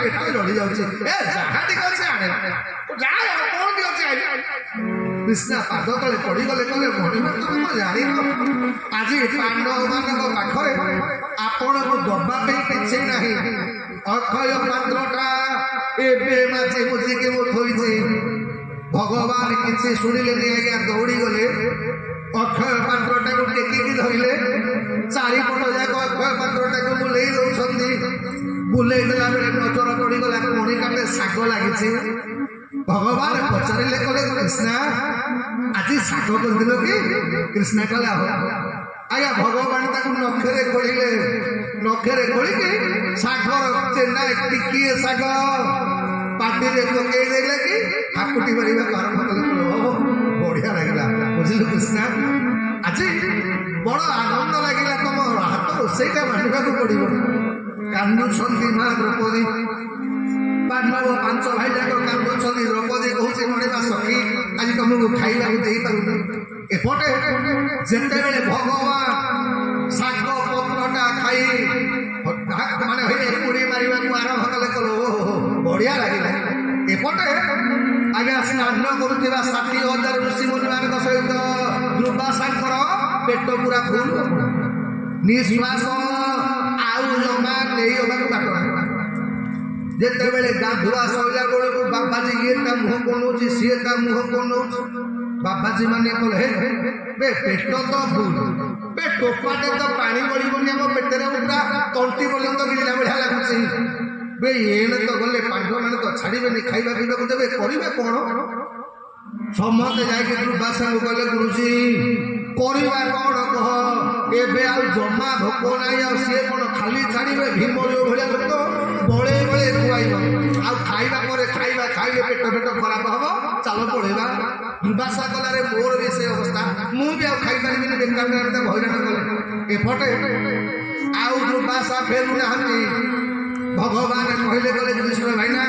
पेट जड़ी जाऊँ जहाँ टी अच्छे आने कौन टी अच्छे कृष्णा पाद तले पड़गले कले मणिमंत्र जानी आज पांडव मान पाखरे आपण को दबापी किसी ना अक्षय पात्रटा एबे माझे मुझे मु थोड़ी भगवान किसी शुणिले आज्ञा दौड़ी गले अक्षय पात्रटा को टेकिकी धरले चारिपट जाक अक्षय पात्रटा को बुले दौरान बुले देला बेले नजर पड़गला मणि काटे शाग लगी भगवान पचारे कले कृष्णा आज शाग कर कि कृष्णा कले आज्ञा भगवान नखे खोले नखे खोलिकी शागर चेन्ना टिकिए शाग पार्टी पकई देले कि हाकुटी मारे आरंभ कले बढ़िया लगे बुझिलु कृष्णा आज बड़ आनंद लगे तुम हाथ रोसईटा मानवा पड़ो कांदुंट माँ द्रौपदी पांडव पांच भाई जाक कांदुंट द्रौपदी कहूँ मणिमा सखी आज तुमको खाइबा दे पारूनी एपटे जिते बेले भगवान शाग पत्रटा खाई माने एकुड़ी मारे आरंभ कले कलो बढ़िया लगे एपटे आज्ञा स्नान करुवा 60,000 ऋषि मुनि मान सहित दुर्वासांकर पेट पूरा फुल निश्वास आउ जमा नहीं बाट जिते बेले गाधुआ सैला बेलू बाबाजी ये मुह बनौची सी मुह बनौच बाबाजी मैंने कहे बे पेट तो फुल बे टोपाटे तो पानी गड़बनी आम पेटर पूरा तंटी पर्यंत गिरिला बढ़िया लगुच बे ये तो गले पांडव मैंने तो छाड़े खाइबा पीवा को देवे करेंगे कौन समस्ते जाकि दुर्वासा गले गुरुजी करवा कौन कह एबे आ जमा भोक ना सी कौन खाली छाड़े भीम जो भाया लोक बड़े बड़े खुआब आ खाइबा खाइबा खाइले पेट पेट खराब हम चल पड़ेगा दुर्वासा कलारे मोर भी से अवस्था मुझे खाई पारि बेकार हईराण कले एपटे आउ दुर्वासा फेरू ना भगवान कहले कले युधिष्ठिर भाईना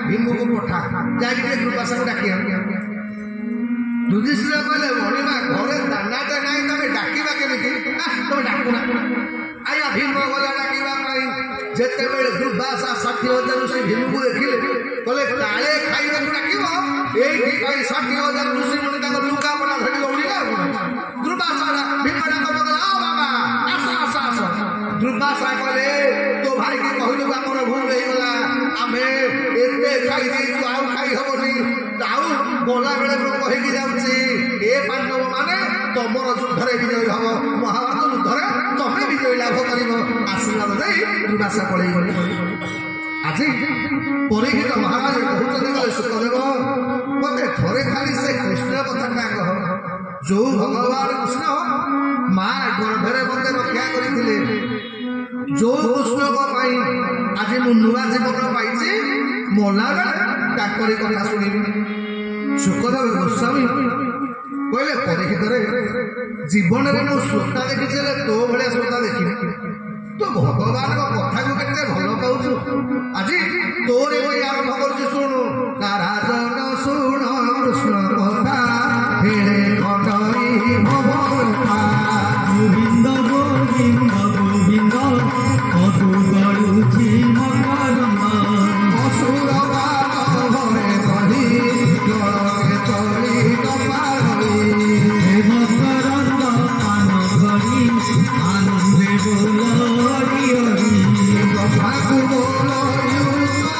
भीम को पठा जाके दुर्वासा को डाकी युधिष्ठिर कहले मणिमा घरे दानाटे ना तुम डाकवा केमी तुम डाकुना आया भीम गला डाकवा जिते बड़े दुर्वासा 60,000 ऋषि भीम को देखिले कहले काले खाइबा डाक ये 60,000 ऋषि मुनि लुका पड़ा धरी दौड़ा दुर्वासा भीम डाक बाबा आस आस आस दुर्वासा कहले तो भाई की कहलु आमर भूल होगा आम एत खाई देचु आउ खाई हेनी आउ गला बेले कहीकि जाऊँगी ए पांडव माने तुमर युद्धरे विजय हम महाभारत युद्धरे तमें विजय लाभ कर आशीर्वाद दे दुर्वासा पलि गले आज परीक्षित महाराज कहते सुखदेव मत थे खाली से कृष्ण कथा कह जो भगवान कृष्ण माँ गर्भरे मत रक्षा करते जो कृष्ण आज मु नुआ जीवन पाई मला डाक्तरी कथा शुणी सुखदेव गोस्वामी कहले परीक्षित जीवन में मु श्रोता देखी तो भाया श्रोता देखी तो भगवान कथा को केते भल पाऊछु आज तोरे कोई आरंभ कर शुणु नाराजन शुण कृष्ण कथा हेले खटई भवता गोविंद गोविंद गोविंद मधु गड़ुची मकरंद असुर बाबरे कही जलके चली नपारी हे मकरंद पान धरी आनंदे बोलरी हरि कथाकु बोलरी गोविंद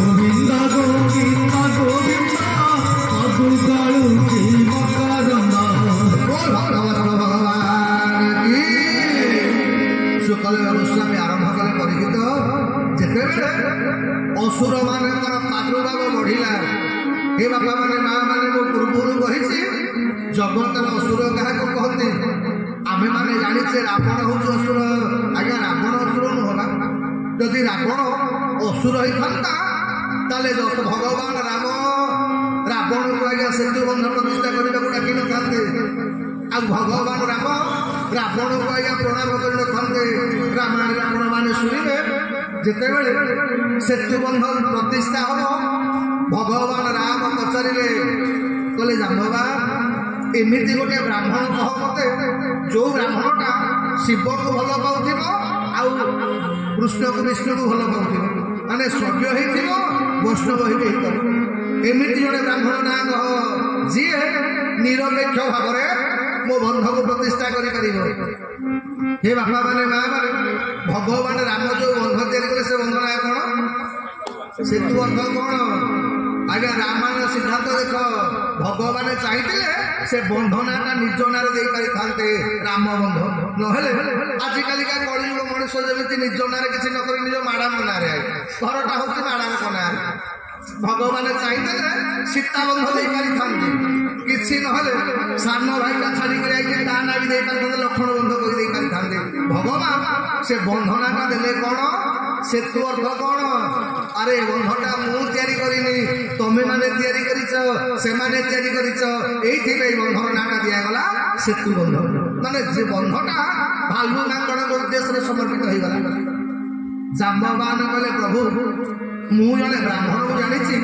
गोविंद गोविंद मधु गड़ुची मकरंद सुखदेव गोस्वामी आरंभ कले परीक्षित जिते असुर मान प्रादुर्भाव बढ़ला हे बापा माने माँ माने मो पूर्व कही जगत असुर क्या कहते आमे माने जाचे रावण हूँ असुर आज्ञा रावण असुर नुहला जदि रावण असुर होता भगवान राम रावण को आज्ञा सेतु बंध प्रतिष्ठा करने को डाक न था भगवान राम रावण को आज्ञा प्रणाम कर रामायण रावण मान शुणे जिते सेतु बंध प्रतिष्ठा हम भगवान राम पचारे कहले जाम्बा एमती गोटे ब्राह्मण कह मत जो ब्राह्मणटा शिव को भल पाऊ କୃଷ୍ଣକୁ ବିଷ୍ଣୁକୁ ଭଲ ପାଉଥିବ ମାନେ ସଭ୍ୟ ହେଇଥିବ ବୈଷ୍ଣବ ହେଇଥିବ ଏମିତି ଜଣେ ବ୍ରାହ୍ମଣ ନାଁ କହ ଯିଏ ନିରପେକ୍ଷ ଭାବରେ ମୋ ବନ୍ଧକୁ ପ୍ରତିଷ୍ଠା କରିପାରିବ। ହେ ବାପା ମାନେ ମା ମାନେ ଭଗବାନ ରାମ ଯୋଉ ବନ୍ଧ ତିଆରି କଲେ ସେ ବନ୍ଧ ନାଁ କଣ? ସେତୁ ଅର୍ଥ କଣ? ଆଜ୍ଞା ରାମାୟଣ ସିଦ୍ଧାନ୍ତ ଦେଖ ଭଗବାନ ଚାହିଁଥିଲେ ସେ ବନ୍ଧ ନାଁଟା ନିଜ ନାଁରେ ଦେଇପାରିଥାନ୍ତେ ରାମ ବନ୍ଧ। ନହେଲେ ଆଜିକାଲିକା କଳିଯୁଗ ମଣିଷ ଯେମିତି ନିଜ ନାଁରେ କିଛି ନ କରି ନିଜ ମାଡାମ ନାଁରେ ଘରଟା ହଉଛି ମାଡାମଙ୍କ ନାଁରେ ଭଗବାନ ଚାହିଁଥିଲେ ସୀତା ବନ୍ଧ ଦେଇପାରିଥାନ୍ତେ କିଛି ନହେଲେ ସାନ ଭାଇଟା ଛାଡ଼ିକି ଯାଇକି ତା ନାଁ ବି ଦେଇପାରିଥାନ୍ତେ ଲକ୍ଷ୍ମଣ ବନ୍ଧ କରି ଦେଇପାରିଥାନ୍ତେ। ଭଗବାନ ସେ ବନ୍ଧ ନାଁଟା ଦେଲେ କଣ? ସେତୁ ଅର୍ଥ କଣ? ଆରେ ବନ୍ଧଟା ମୁଁ ତିଆରି କରିନି ତମେ ମାନେ ତିଆରି କରିଛ ସେମାନେ ତିଆରି କରିଛ ଏଇଥିପାଇଁ ବନ୍ଧର ନାଁଟା ଦିଆଗଲା ସେତୁ ବନ୍ଧ। ମାନେ ଯେ ବନ୍ଧଟା ଭାଲୁ ମାଙ୍କଡଙ୍କ ଉଦ୍ଦେଶ୍ୟରେ ସମର୍ପିତ ହେଇଗଲା। ଜାମ୍ବବାନ କହିଲେ ପ୍ରଭୁ ମୁଁ ଜଣେ ବ୍ରାହ୍ମଣକୁ ଜାଣିଛି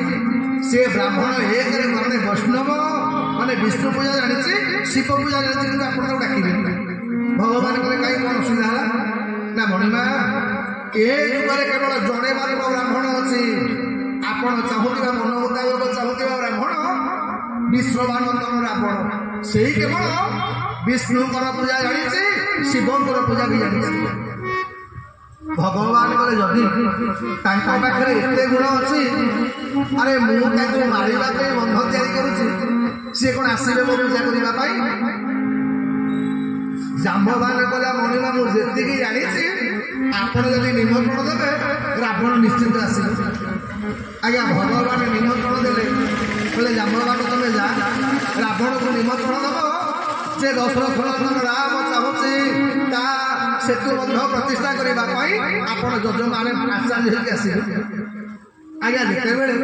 ସେ ବ୍ରାହ୍ମଣ ଏକରେ ମାନେ ବୈଷ୍ଣବ ମାନେ ବିଷ୍ଣୁ ପୂଜା ଜାଣିଛି ଶିବ ପୂଜା ଜାଣିଛି କିନ୍ତୁ ଆପଣ ତାକୁ ଡାକିବେନି। ଭଗବାନ କହିଲେ କାହିଁ କଣ ଅସୁବିଧା ହେଲା ନା ମଣିମା ଏ ଯୁଗରେ କେବଳ ଜଣେ ମାରିବ ବ୍ରାହ୍ମଣ ଅଛି। ଆପଣ ଚାହୁଁଥିବା ମନ ମୁତାବକ ଚାହୁଁଥିବା ବ୍ରାହ୍ମଣ ବିଶ୍ଵବାନନ୍ଦନ ରାବଣ ସେଇ କେବଳ ବିଷ୍ଣୁଙ୍କର ପୂଜା ଜାଣିଛି ଶିବଙ୍କର ପୂଜା ବି ଜାଣିଛି। ଭଗବାନ କହିଲେ ଯଦି ତାଙ୍କ ପାଖରେ ଏତେ ଗୁଣ ଅଛି ଆରେ ମୁଁ ତାଙ୍କୁ ମାରିବା ପାଇଁ ବନ୍ଧ ତିଆରି କରୁଛି ସିଏ କଣ ଆସିବେ ମୋ ପୂଜା କରିବା ପାଇଁ? ଜାମ୍ବବାନ କହିଲା ମଣିମା ମୁଁ ଯେତିକି ଜାଣିଛି ଆପଣ ଯଦି ନିମନ୍ତ୍ରଣ ଦେବେ ରାବଣ ନିଶ୍ଚିନ୍ତ ଆସିବେ। ଆଜ୍ଞା ଭଗବାନ ନିମନ୍ତ୍ରଣ ଦେଲେ କହିଲେ ଜାମ୍ବବାନ ତମେ ଯା ରାବଣକୁ ନିମନ୍ତ୍ରଣ ଦେବ ଯେ ଦଶରଥ ରାମ ଚାହୁଁଛି ତା ସେତୁ ବନ୍ଧ ପ୍ରତିଷ୍ଠା କରିବା ପାଇଁ ଆପଣ ଯଜମାନେ ଆଚାର୍ଯ୍ୟ ହେଇକି ଆସିବେ। ଆଜ୍ଞା ଯେତେବେଳେ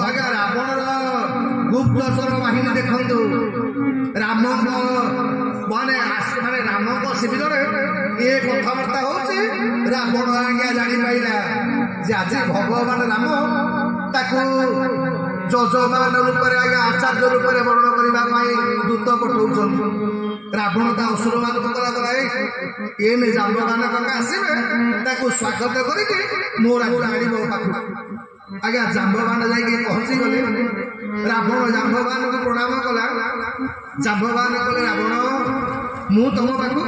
ଆଜ୍ଞା ରାବଣର ଗୁପ୍ତଚର ବାହିନୀ ଦେଖନ୍ତୁ ରାମଙ୍କ ମାନେ ରାମଙ୍କ ଶିବିରରେ ଏ କଥାବାର୍ତ୍ତା ହଉଛି ରାବଣ ଆଜ୍ଞା ଜାଣିପାରିଲା ଯେ ଆଜି ଭଗବାନ ରାମ ତାକୁ ଯଜମାନ ରୂପରେ ଆଜ୍ଞା ଆଚାର୍ଯ୍ୟ ରୂପରେ ବର୍ଣ୍ଣନ କରିବା ପାଇଁ ଦୂତ ପଠଉଛନ୍ତି। ରାବଣ ତା ଅସୁର ମାନଙ୍କୁ କଲା ଏମେ ଜାମ୍ବବାନ କାକା ଆସିବେ ତାକୁ ସ୍ୱାଗତ କରିକି ମୋ ରାଜ୍ୟ ଆଣିବ ପାଖକୁ। ଆଜ୍ଞା ଜାମ୍ବବାନ ଯାଇକି ପହଞ୍ଚିଗଲେ ରାବଣ ଜାମ୍ବବାନକୁ ପ୍ରଣାମ କଲା। ଜାମ୍ବବାନ କଲେ ରାବଣ ମୁଁ ତମ ପାଖକୁ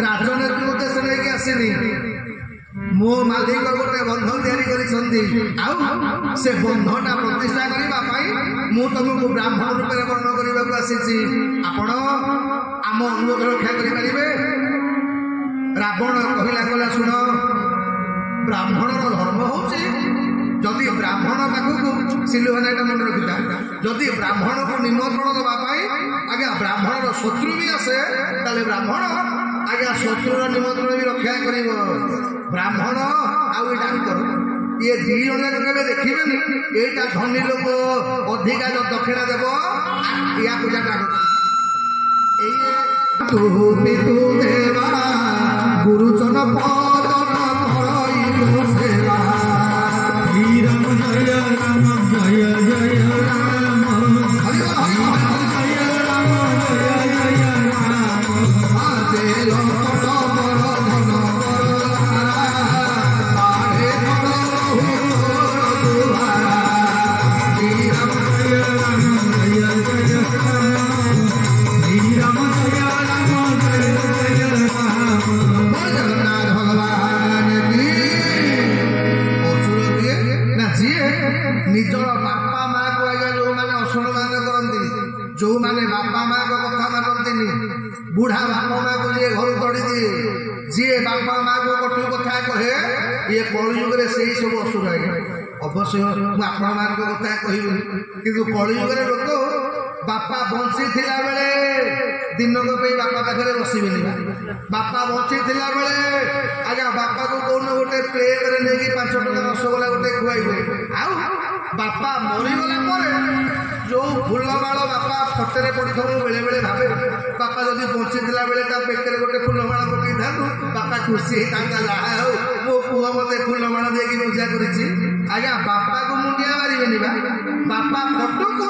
ରାଜନୀତି ଉଦ୍ଦେଶ୍ୟ ନେଇକି ଆସିନି ମୋ ମାଲିକ ଗୋଟେ ବନ୍ଧ ତିଆରି କରିଛନ୍ତି ଆଉ ସେ ବନ୍ଧଟା ପ୍ରତିଷ୍ଠା କରିବା ପାଇଁ ମୁଁ ତମକୁ ବ୍ରାହ୍ମଣ ରୂପରେ ବର୍ଣ୍ଣନ କରିବାକୁ ଆସିଛି। ଆପଣ ଆମ ଅନୁରୋଧ ରକ୍ଷା କରିପାରିବେ? ରାବଣ କହିଲା କହିଲା ଶୁଣ ବ୍ରାହ୍ମଣର ଧର୍ମ ହଉଛି ଯଦି ବ୍ରାହ୍ମଣ ପାଖକୁ ସିଲୁହନାଟା ମନେ ରଖିଥା ଯଦି ବ୍ରାହ୍ମଣକୁ ନିମନ୍ତ୍ରଣ ଦେବା ପାଇଁ ଆଜ୍ଞା ବ୍ରାହ୍ମଣର ଶତ୍ରୁ ବି ଆସେ ତାହେଲେ ବ୍ରାହ୍ମଣ ଆଜ୍ଞା ଶତ୍ରୁର ନିମନ୍ତ୍ରଣ ବି ରକ୍ଷା କରିବ। ବ୍ରାହ୍ମଣ ଆଉ ଏଇ ଡାକ୍ତର ଇଏ ଦି ଜଣ ଯାକ କେବେ ଦେଖିବେନି ଏଇଟା ଧନୀ ଲୋକ ଅଧିକା ଦକ୍ଷିଣା ଦେବ ୟା ପୂଜାଟା ଗୁରୁଜନ ପଦନ ସେବା ରାମ ଜୟ ରାମ ଜୟ ଜୟ ରାମ ହରି ରାମ ଜୟ ରାମ ଜୟ ଜୟ ରାମ ଆଦେ ଲଙ୍କଟ ବର ଧନ ଆରେ ବର ଦୁହାରା ଶ୍ରୀ ରାମ ଜୟ ରାମ ଜୟ ଜୟ ରାମ ଶ୍ରୀ ରାମ ଜୟ ରାମ ଜୟ ଜୟ ରାମ ଜଗନ୍ନାଥ ଭଗବାନ କି ନିଜର ବାପା ମାଆକୁ ଆଜ୍ଞା ଯୋଉମାନେ ଅସମ୍ମାନ କରନ୍ତି ଯୋଉମାନେ ବାପା ମାଆଙ୍କ କଥା ମାନନ୍ତିନି ବୁଢା ବାପା ମାଆକୁ ଯିଏ ଘରୁ ତଡ଼ିଦିଏ ଯିଏ ବାପା ମାଆକୁ କଟୁ କଥା କହେ ଇଏ କଳିଯୁଗରେ ସେଇ ସବୁ ଅସୁର ଆଜ୍ଞା। ଅବଶ୍ୟ ମୁଁ ଆପଣମାନଙ୍କ କଥା କହିବି କିନ୍ତୁ କଳିଯୁଗରେ ଲୋକ ବାପା ବଞ୍ଚିଥିଲା ବେଳେ ଦିନକ ପାଇଁ ବାପା ପାଖରେ ବସିବେନି। ବାପା ବଞ୍ଚିଥିଲା ବେଳେ ଆଜ୍ଞା ବାପାକୁ କୋଉନ ଗୋଟେ ପ୍ଲେଟରେ ନେଇକି 5 ଟଙ୍କା ରସଗୋଲା ଗୋଟେ ଖୁଆଇବେ। ଆଉ ବାପା ମରିଗଲା ପରେ ଯୋଉ ଫୁଲମାଳ ବାପା ଫଟୋରେ ପଡ଼ିଥିବ ବେଳେ ବେଳେ ଭାବେ ବାପା ଯଦି ବଞ୍ଚିଥିଲା ବେଳେ ତା ପେଟରେ ଗୋଟେ ଫୁଲମାଳ ପକେଇଥାନ୍ତୁ ବାପା ଖୁସି ହେଇଥାନ୍ତା ଯାହା ହଉ ମୋ ପୁଅ ମତେ ଫୁଲମାଳ ଦେଇକି ପୂଜା କରିଛି। ଆଜ୍ଞା ବାପାକୁ ମୁଣ୍ଡିଆ ମାରିବେନି ବା ବାପା ଫଟୋକୁ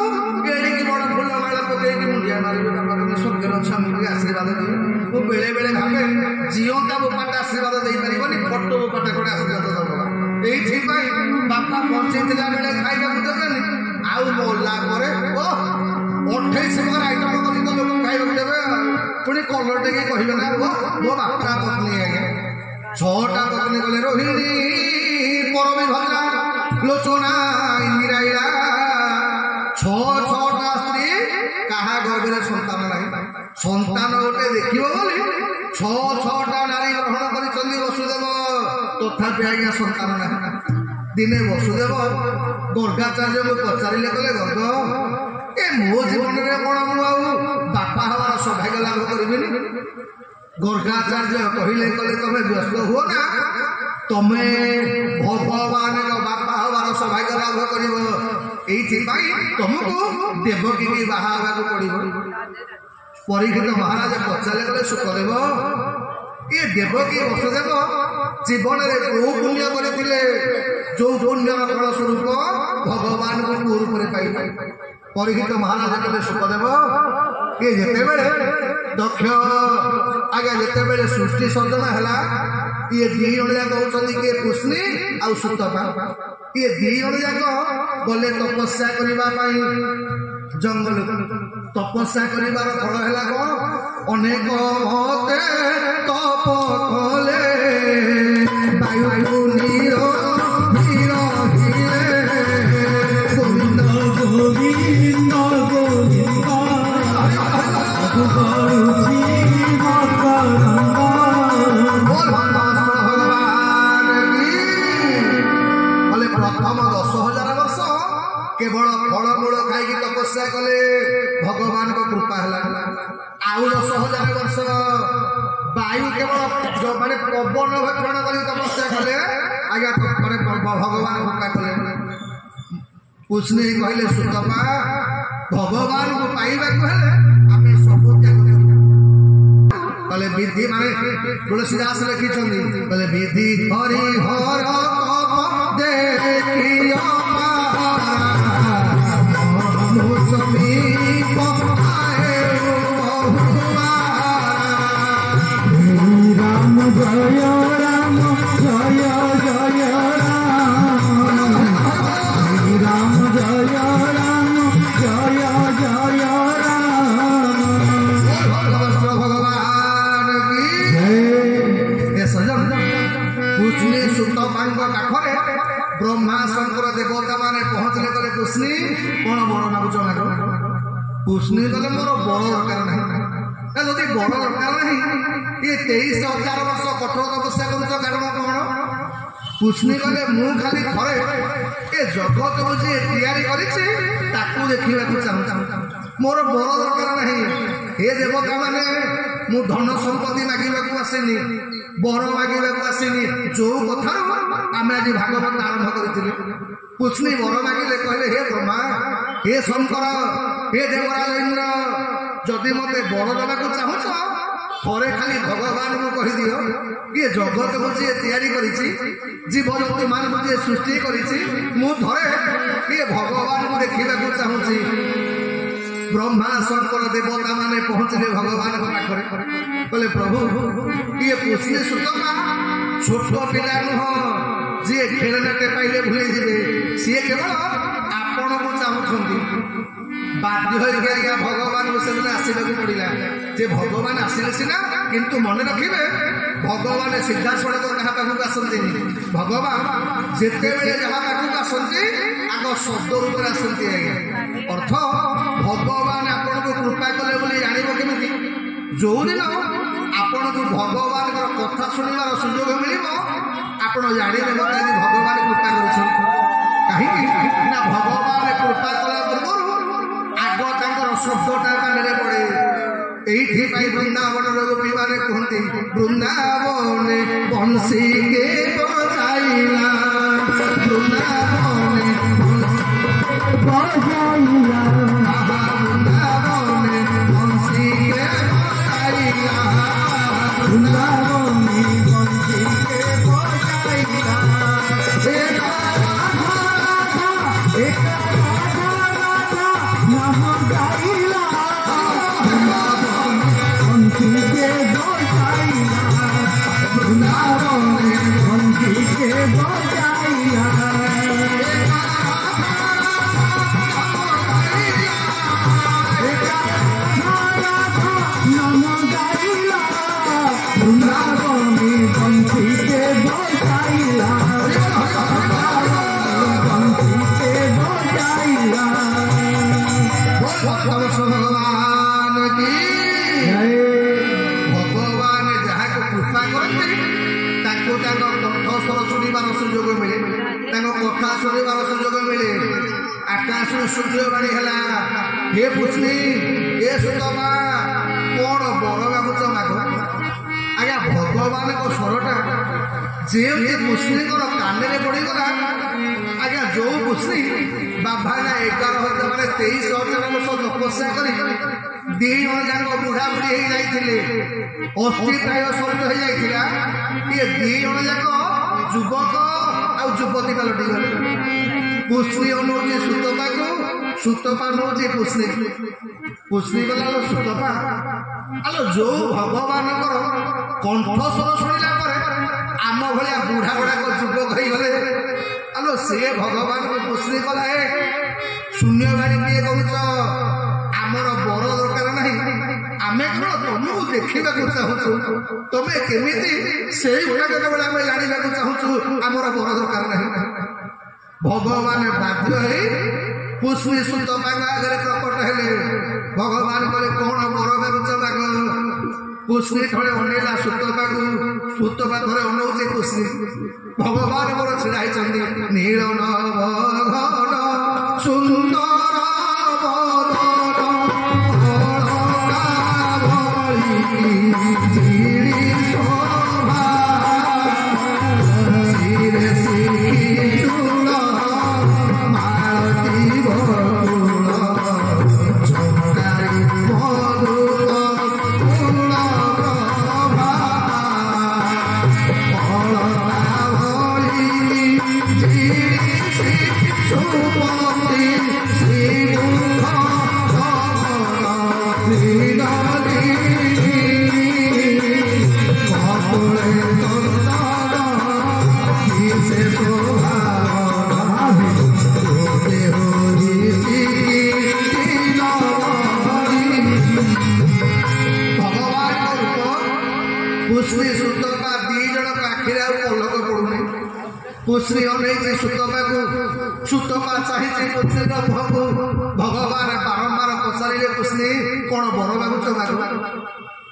ଏଡ଼ିକି ବଡ଼ ଫୁଲମାଳ ପକେଇକି ମୁଣ୍ଡିଆ ମାରିବେ। ବାପା ସ୍ୱର୍ଗରେ ଅଛ ଆମକୁ ଆଶୀର୍ବାଦ ଦିଅ। ମୁଁ ବେଳେ ବେଳେ ଭାବେ ଝିଅଟା ବାପାଟା ଆଶୀର୍ବାଦ ଦେଇପାରିବନି ଫଟୋ ଏଇଥିପାଇଁ ବାପା ବଞ୍ଚେଇଥିଲା ବେଳେ ଖାଇବାକୁ ଦେବେନି ଆଉ ମଲା ପରେ 28 ପ୍ରକାର ଆଇଟମ କରି ତ ଲୋକ ଖାଇବାକୁ ଦେବେ ପୁଣି କଲର ଟିକେ କହିବେ ନା ମୋ ବାପା ପତ୍ନୀ ଆଜ୍ଞା 6ଟା ପତ୍ନୀ କଲେ ରୋହିଣୀ ପରମୀ ଭଦ୍ରା ଲୋଚନା ଇନ୍ଦିରା 6ଟା ସ୍ତ୍ରୀ କାହା ଗର୍ଭରେ ସନ୍ତାନ ନାହିଁ ସନ୍ତାନ ଗୋଟେ ଦେଖିବ ବୋଲି 6ଟା ନାରୀ ଗ୍ରହଣ କରିଛନ୍ତି ବସୁଦେବ ତଥାପି ଆଜ୍ଞା ସନ୍ତାନ ନାହିଁ ଦିନେ ବସୁଦେବ ଗର୍ଗାଚାର୍ଯ୍ୟଙ୍କୁ ପଚାରିଲେ କଲେ ଗର୍ଗ ଏ ମୋ ଜୀବନରେ କଣ ମୁଁ ଆଉ ବାପା ହବାର ସୌଭାଗ୍ୟ ଲାଭ କରିବିନି ଗର୍ଗାଚାର୍ଯ୍ୟ କହିଲେ କଲେ ତମେ ବ୍ୟସ୍ତ ହୁଅ ନା ତମେ ଭଗବାନଙ୍କ ବାପା ହବାର ସୌଭାଗ୍ୟ ଲାଭ କରିବ ଏଇଥିପାଇଁ ତମକୁ ଦେବକୀ ବାହା ହେବାକୁ ପଡିବ ପରୀକ୍ଷିତ ମହାରାଜ ପଚାରିଲେ କଲେ ସୁଖଦେବ ଏ ଦେବକୀ ବସୁଦେବ ଜୀବନରେ କୋଉ ପୁଣ୍ୟ କରିଥିଲେ ଯୋଉ ପୁଣ୍ୟର ଫଳ ସ୍ୱରୂପ ଭଗବାନଙ୍କୁ କୋଉ ରୂପରେ ପାଇବେ ପରୀକ୍ଷିତ ମହାରାଜ କଲେ ସୁଖଦେବ ଏ ଯେତେବେଳେ ଦକ୍ଷ ଆଜ୍ଞା ଯେତେବେଳେ ସୃଷ୍ଟି ସର୍ଜନ ହେଲା ଇଏ ଦି ଜଣ ଯାକ ହଉଛନ୍ତି କିଏ ପୁଷ୍ଣି ଆଉ ସୁତପା ଇଏ ଦି ଜଣ ଯାକ ଗଲେ ତପସ୍ୟା କରିବା ପାଇଁ ଜଙ୍ଗଲ ତପସ୍ୟା କରିବାର ଫଳ ହେଲା କଣ ଅନେକ ମତେ ତପ କଲେ ବାୟୁ ନୀର ଗୋବିନ୍ଦ ଗୋବିନ୍ଦ ଗୋବିନ୍ଦ ପ୍ରଥମ 10,000 ବର୍ଷ କେବଳ ଫଳମୂଳ ଖାଇକି ତପସ୍ୟା କଲେ ଭଗବାନଙ୍କ କୃପା ହେଲା ଆଉ 10,000 ବର୍ଷ ବାୟୁ କେବଳ ମାନେ ପବନ ଭକ୍ଷଣ କରି ତପସ୍ୟା କଲେ ଆଜ୍ଞା ମାନେ ଭଗବାନ କୃପା କଲେ ପୁଷ୍ଣି କହିଲେ ସୁତପା ଭଗବାନଙ୍କୁ ପାଇବାକୁ ହେଲେ ଆମେ ସବୁ ତ୍ୟାଗ କଲେ ବିଧି ମାନେ ତୁଳସୀଦାସ ଲେଖିଛନ୍ତି କହିଲେ ବିଧି ହରି ହର ଦେଖିଅ ରାମ ଜୟ ରାମ ଜୟ ଜୟ ରାମ ଜୟ ରାମ ଜୟ ଜୟ ଭଗବାନ ପୁଷ୍ଣି ସୁତପାଙ୍କ ପାଖରେ ବ୍ରହ୍ମା ଶଙ୍କର ଦେବତା ମାନେ ପହଞ୍ଚିଲେ କଲେ ପୁଷ୍ଣି କଣ ବର ମାଗୁଛ ମାଗ ପୁଷ୍ଣି କଲେ ମୋର ବର ଦରକାର ନାହିଁ ଯଦି ବର ଦରକାର ନାହିଁ ଇଏ 23,000 ବର୍ଷ କଠୋର ତପସ୍ୟା କରୁଛ କାରଣ କଣ ପୁଷ୍ଣି କଲେ ମୁଁ ଖାଲି ଥରେ ଏ ଜଗତକୁ ଯିଏ ତିଆରି କରିଛି ତାକୁ ଦେଖିବାକୁ ଚାହୁଁଛି ମୋର ବର ଦରକାର ନାହିଁ ଏ ଦେବତା ମାନେ ମୁଁ ଧନ ସମ୍ପତ୍ତି ମାଗିବାକୁ ଆସିନି ବର ମାଗିବାକୁ ଆସିନି ଯୋଉ କଥାରୁ ଆମେ ଆଜି ଭାଗବତ ଆରମ୍ଭ କରିଥିଲେ ପୁଷ୍ଣି ବର ମାଗିଲେ କହିଲେ ହେ ବ୍ରହ୍ମା ହେ ଶଙ୍କର ହେ ଦେବରାଜ ଇନ୍ଦ୍ର ଯଦି ମତେ ବର ଦେବାକୁ ଚାହୁଁଛ ଥରେ ଖାଲି ଭଗବାନଙ୍କୁ କହିଦିଅ ଇଏ ଜଗତକୁ ଯିଏ ତିଆରି କରିଛି ଜୀବଜନ୍ତୁ ମାନଙ୍କୁ ଯିଏ ସୃଷ୍ଟି କରିଛି ମୁଁ ଥରେ ଇଏ ଭଗବାନଙ୍କୁ ଦେଖିବାକୁ ଚାହୁଁଛି ବ୍ରହ୍ମା ଶଙ୍କର ଦେବତା ମାନେ ପହଞ୍ଚିଲେ ଭଗବାନଙ୍କ ପାଖରେ କହିଲେ ପ୍ରଭୁ ଇଏ ପୁଷ୍ଣି ସୁତପା ଛୋଟ ପିଲା ନୁହଁ ଯିଏ ଖେଳନାଟେ ପାଇଲେ ଭୁଲିଯିବେ ସିଏ କେବଳ ଆପଣଙ୍କୁ ଚାହୁଁଛନ୍ତି ବାଧ୍ୟ ହୋଇକି ଆଜ୍ଞା ଭଗବାନଙ୍କୁ ସେଦିନ ଆସିବାକୁ ପଡିଲା ଯେ ଭଗବାନ ଆସିଲେ ସିନା କିନ୍ତୁ ମନେ ରଖିବେ ଭଗବାନ ସିଧାସଳଖ କାହା ପାଖକୁ ଆସନ୍ତିନି ଭଗବାନ ଯେତେବେଳେ ଯାହା ପାଖକୁ ଆସନ୍ତି ଆଗ ଶବ୍ଦ ରୂପରେ ଆସନ୍ତି ଆଜ୍ଞା ଅର୍ଥ ଭଗବାନ ଆପଣଙ୍କୁ କୃପା କଲେ ବୋଲି ଜାଣିବ କେମିତି ଯୋଉଦିନ ଆପଣଙ୍କୁ ଭଗବାନଙ୍କର କଥା ଶୁଣିବାର ସୁଯୋଗ ମିଳିବ ଆପଣ ଜାଣିବେ ମତେ ଆଜି ଭଗବାନ କୃପା କରୁଛନ୍ତି କାହିଁକି ନା ଭଗବାନ କୃପା କଲା ପୂର୍ବରୁ ଆଗ ତାଙ୍କର ଶବ୍ଦଟା କାନରେ ପଡେ এইথিপাই বৃন্দাবনের গোপী মানে কুহতি বৃন্দাবনে বংশী কে বজাইলা বৃন্দাবনে বজাইলা বৃন্দাবনে বংশী কে বজাইলা বৃন্দাবনে বংশী কে বজাইলা বৃন্দাবনে सूर्यवाणी है हे पुछनी ये सुतमा कौन बड़ मागुच माग आज्ञा भगवान को स्वरटा जेमती पुष्णी काने पड़गला आज्ञा जो पुष्णी बाबा ना 11,000 माने 23,000 वर्ष तपस्या कर दी जन जाक बुढ़ा बुढ़ी हो जाते अस्थि प्राय सहित हो जाता ये दी जन जाक युवक आ युवती पलटि गले पुष्णी अनौची सुतपा को सुतपा नौची पुष्णी पुष्णी गला सुतपा आलो जो भगवान कंठस्वर शुणिला आम भाया बुढ़ा गुड़ाक युवक हो गले आलो सी भगवान को पुष्णी कला शून्यवाणी किए करुच आमर बर दरकार ना आम कौन तुमको देखा चाहूँ तुम्हें केमी से गुड़ाक केवल आम जाना चाहूँ आमर बर दरकार ना भगवान बाध्य है पुष्णी सुतपा आगे प्रकट हेले भगवान कहे कौन बर मागुच माग पुष्णी थोड़े अनेला सुतपा को सुतपा थोड़े अनौचे पुष्णी भगवान मोर छिड़ा नील नभन सुंदर पुष्णी अनैची सुतपा को सुतपा चाहिए पुष्णी मुह को भगवान बारंबार पचारे पुष्णी कौन बर मागुच माग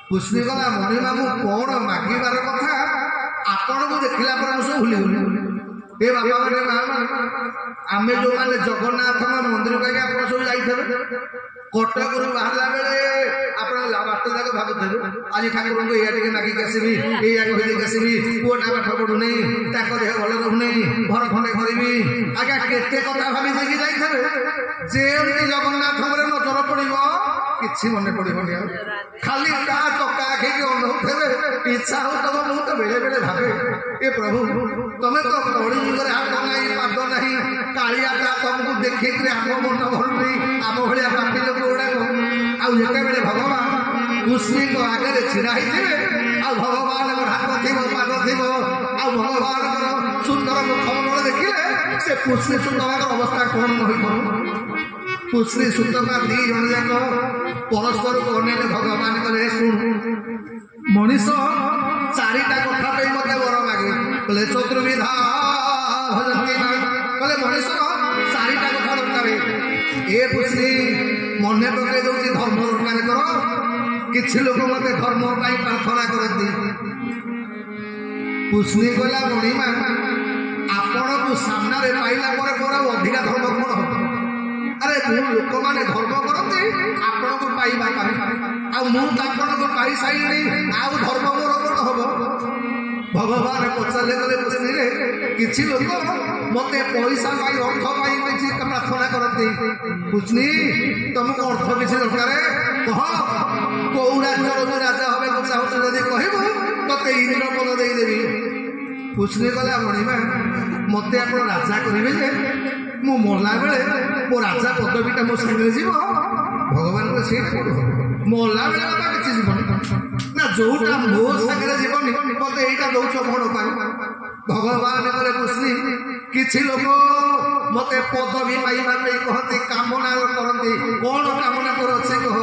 पुष्णी गला मणि बाबू कौन मागिबार कथा आपण को देखला पर सब भूली गली ए बाबा मैंने माँ आम जो मैंने जगन्नाथ मंदिर को आप सब जाइए कटक बाहर बेले आप बाट जाक भावुथे आज ठाकुर को या मागिक आसबि या आसबि पुआटा पाठ पढ़ुना देह भल रोना घर खंडे करबी आज्ञा केते कथा भावी देखी जाइए जेमती जगन्नाथ नजर पड़ो किसी मन पड़ोनी खाली ता चका आखिक अनुभव इच्छा हो तब मुझे तो बेले बेले भावे ए प्रभु तुम तो कड़ी जुगे हाथ ना पाद ना कालिया तुमको देखिक आम मन भरुनी आम भाया पापी लोक गुड़ाक आते भगवान पुष्णी आगे छिड़ा होते भगवान हाथ थी पाद थी भगवान सुंदर मुखमंडल देखिले से पुष्णी सुंदर अवस्था कौन हो पुष्णी सुतपा दी जन जाक परस्पर को अनेक भगवान कहे शुण मनीष चारिटा कथा पे मत बर मागे बोले चतुर्विधा भजती कहले मनीष चारिटा कथा दरकार ए पुष्णी मन पकई दौर धर्म दरकार कर किसी लोक मत धर्म प्रार्थना करती पुष्णी कहला मणिमा आपण को सामने पाइला अधिका धर्म कौन हम अरे मु लोक मैंने धर्म करते आपण को पाइबा आपन को पाई सारी आउ धर्म मोर कौन हम भगवान पचारे गले पुष्णी किसी लोक मत पैसा अर्थ किसी प्रार्थना करते पुष्णी तुमको अर्थ किसी दरकार कह कौ राज्यर तू राजा हमें चाहूँ जदि कहबू ते इंद्र पद देदेवी पुष्णी गला मणिमा मत आप राजा करेंगे जे मु मरला बेले मो राजा पदवीटा मो सागर जीव भगवान को सीट मरला बेले बाबा किसी जीवन ना जोटा मो सागर जीवन मत यहीटा दौच कौन भगवान बोले पुष्णी किसी लोक मत पदवी पाइबा कहते कामना करते कौन कामना कर अच्छे कह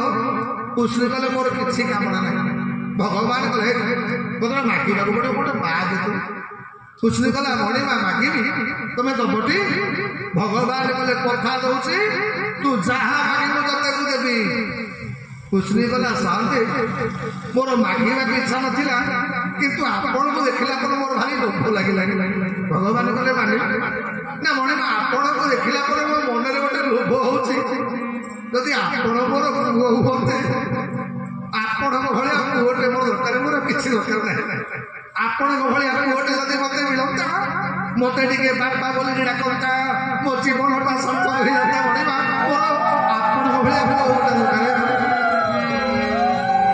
पुष्णी कहले मोर किसी कामना ना भगवान कहले मागिबा गोटे गोटे बाग पुष्णी कहला मणिमा मागिबी तुम्हें दबटी भगवान कहले कथा दौची तू जहा मागिबो तते को देबी पुष्णी कहला शांति मोर मागिबा इच्छा नथिला किंतु आपण को देखिला पर मोर भारी दुख लागिला भगवान कहले मानि ना मणिमा आपण को देखिला पर मोर मन रे गोटे लोभ होउची जदि आपण मोर पुओ होते आपण भलिया पुओटे मोर दरकार मोर किछि दरकार नाही आपण भलिया पुओटे जदि मते मिलता मते टिके बापा बोली डाकता मो जीवनटा संपन्न हो जाता मणिमा आपण भलिया पुओटे दरकार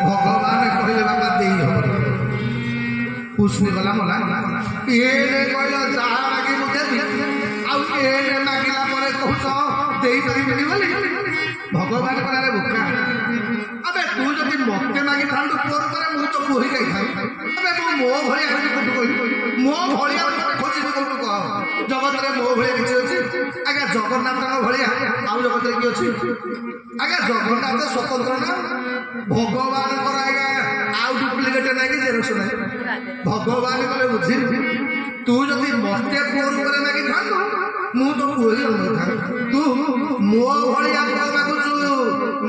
भगवान कहले बाबा देई हो पुष्णी गला मला ये कहला जहा मागी मुझे आउ ये मागिला परे कहूछ देई परिबेनी बोली भगवान कहले भूखा अबे तू जदि मते मागी थांतु तोर परे मु तो कोही गई थाई अबे मो भलिया कोटु कोही मो भलिया खोजी कोटु कह जगत रे मो भलिया किछि अछि आगे जगन्नाथ भलिया आउ जगत रे कि अछि आगे जगन्नाथ स्वतंत्र ना भगवान कर आगे आउ डुप्लिकेट ना कि जेरक्स ना भगवान कहले बुझी तू जदि मते पुओ रूपरे मागी थांतु मु तो कोही न था तू मो भलिया मागुछु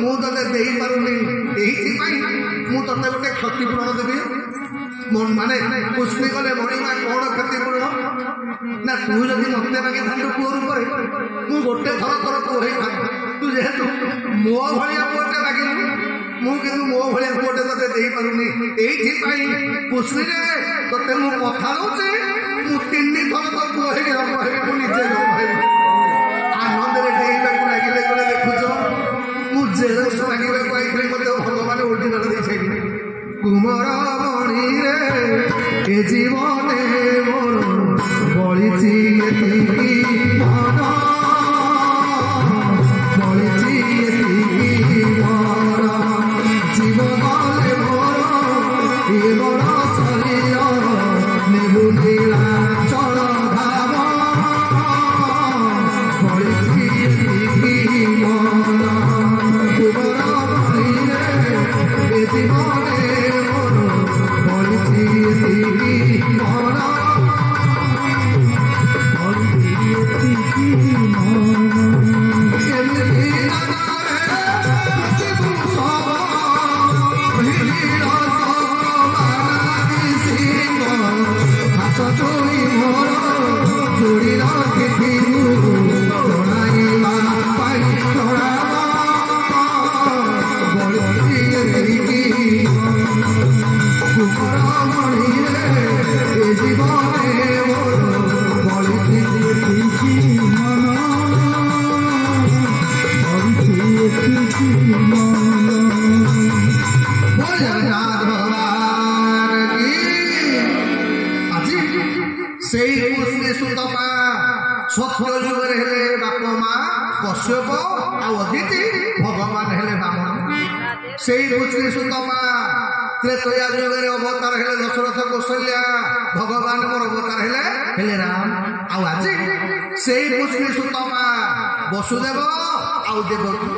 मु तते देई पारुनी एही पई मु तते गोटे क्षतिपूरण देबी मन माने पुष्णी गले मणिमा कौन क्षतिपूरण ना तू जदि मते मागी थांतु पुओ रूपरे मु गोटे थर तोर कोही था तू जेहेतु मो भलिया पुओटे मागिलु मु किंतु मो भलिया पुओटे तते देई पारुनी एही पई पुष्णी रे तते मु कथा दउचे मु तिन्नी थर तोर कोही के रहे मु निजे रहे आनंद रे देईबा को लागिले कोले देखुछो मु जेरक्स लागिबा को आइथि मते भगवान उल्टी कर देई छै कुमार मणि रे ए जीवने मोर बलिछि एति मन बलिछि एति मन जीवने मोर ए बड़ शरीर निबुनिला चल भाव बलिछि एति मन कुमार मणि रे ए जीवने कश्यप आदिति भगवान हेले बामन से पुत्री सुतमा त्रेतया युग अवतार हेले दशरथ कौशल्या भगवान मोर अवतार हेले राम आज से पुत्री सुतमा वसुदेव आउ देवकी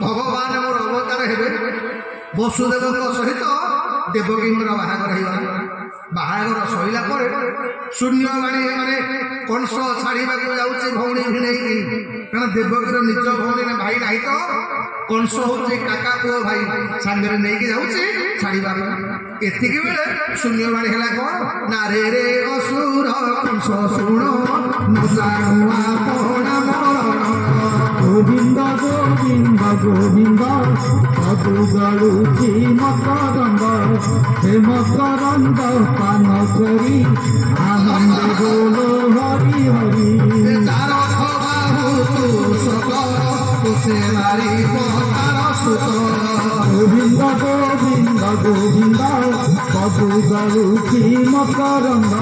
भगवान मोर अवतार हेले वसुदेव सहित देवकी बाहागर बाहागर सैला शून्यवाणी माने कंस छाड़ा जाऊँगी भौणी भिड़े कारण देवकीर निज भौणी भाई ना तो कंस हूँ काका पुओ भाई सांगे नहीं जाऊँगी छाड़ा एतिक बेले शून्यवाणी है कौन ना रे रे असुर कंस शुण गोविंद गोविंद गोविंद सबु गलुची मकरंद हे मकरंद पान करी आनंद बोलो हरि हरि गोविंद गोविंद गोविंद सबु गलुची मकरंद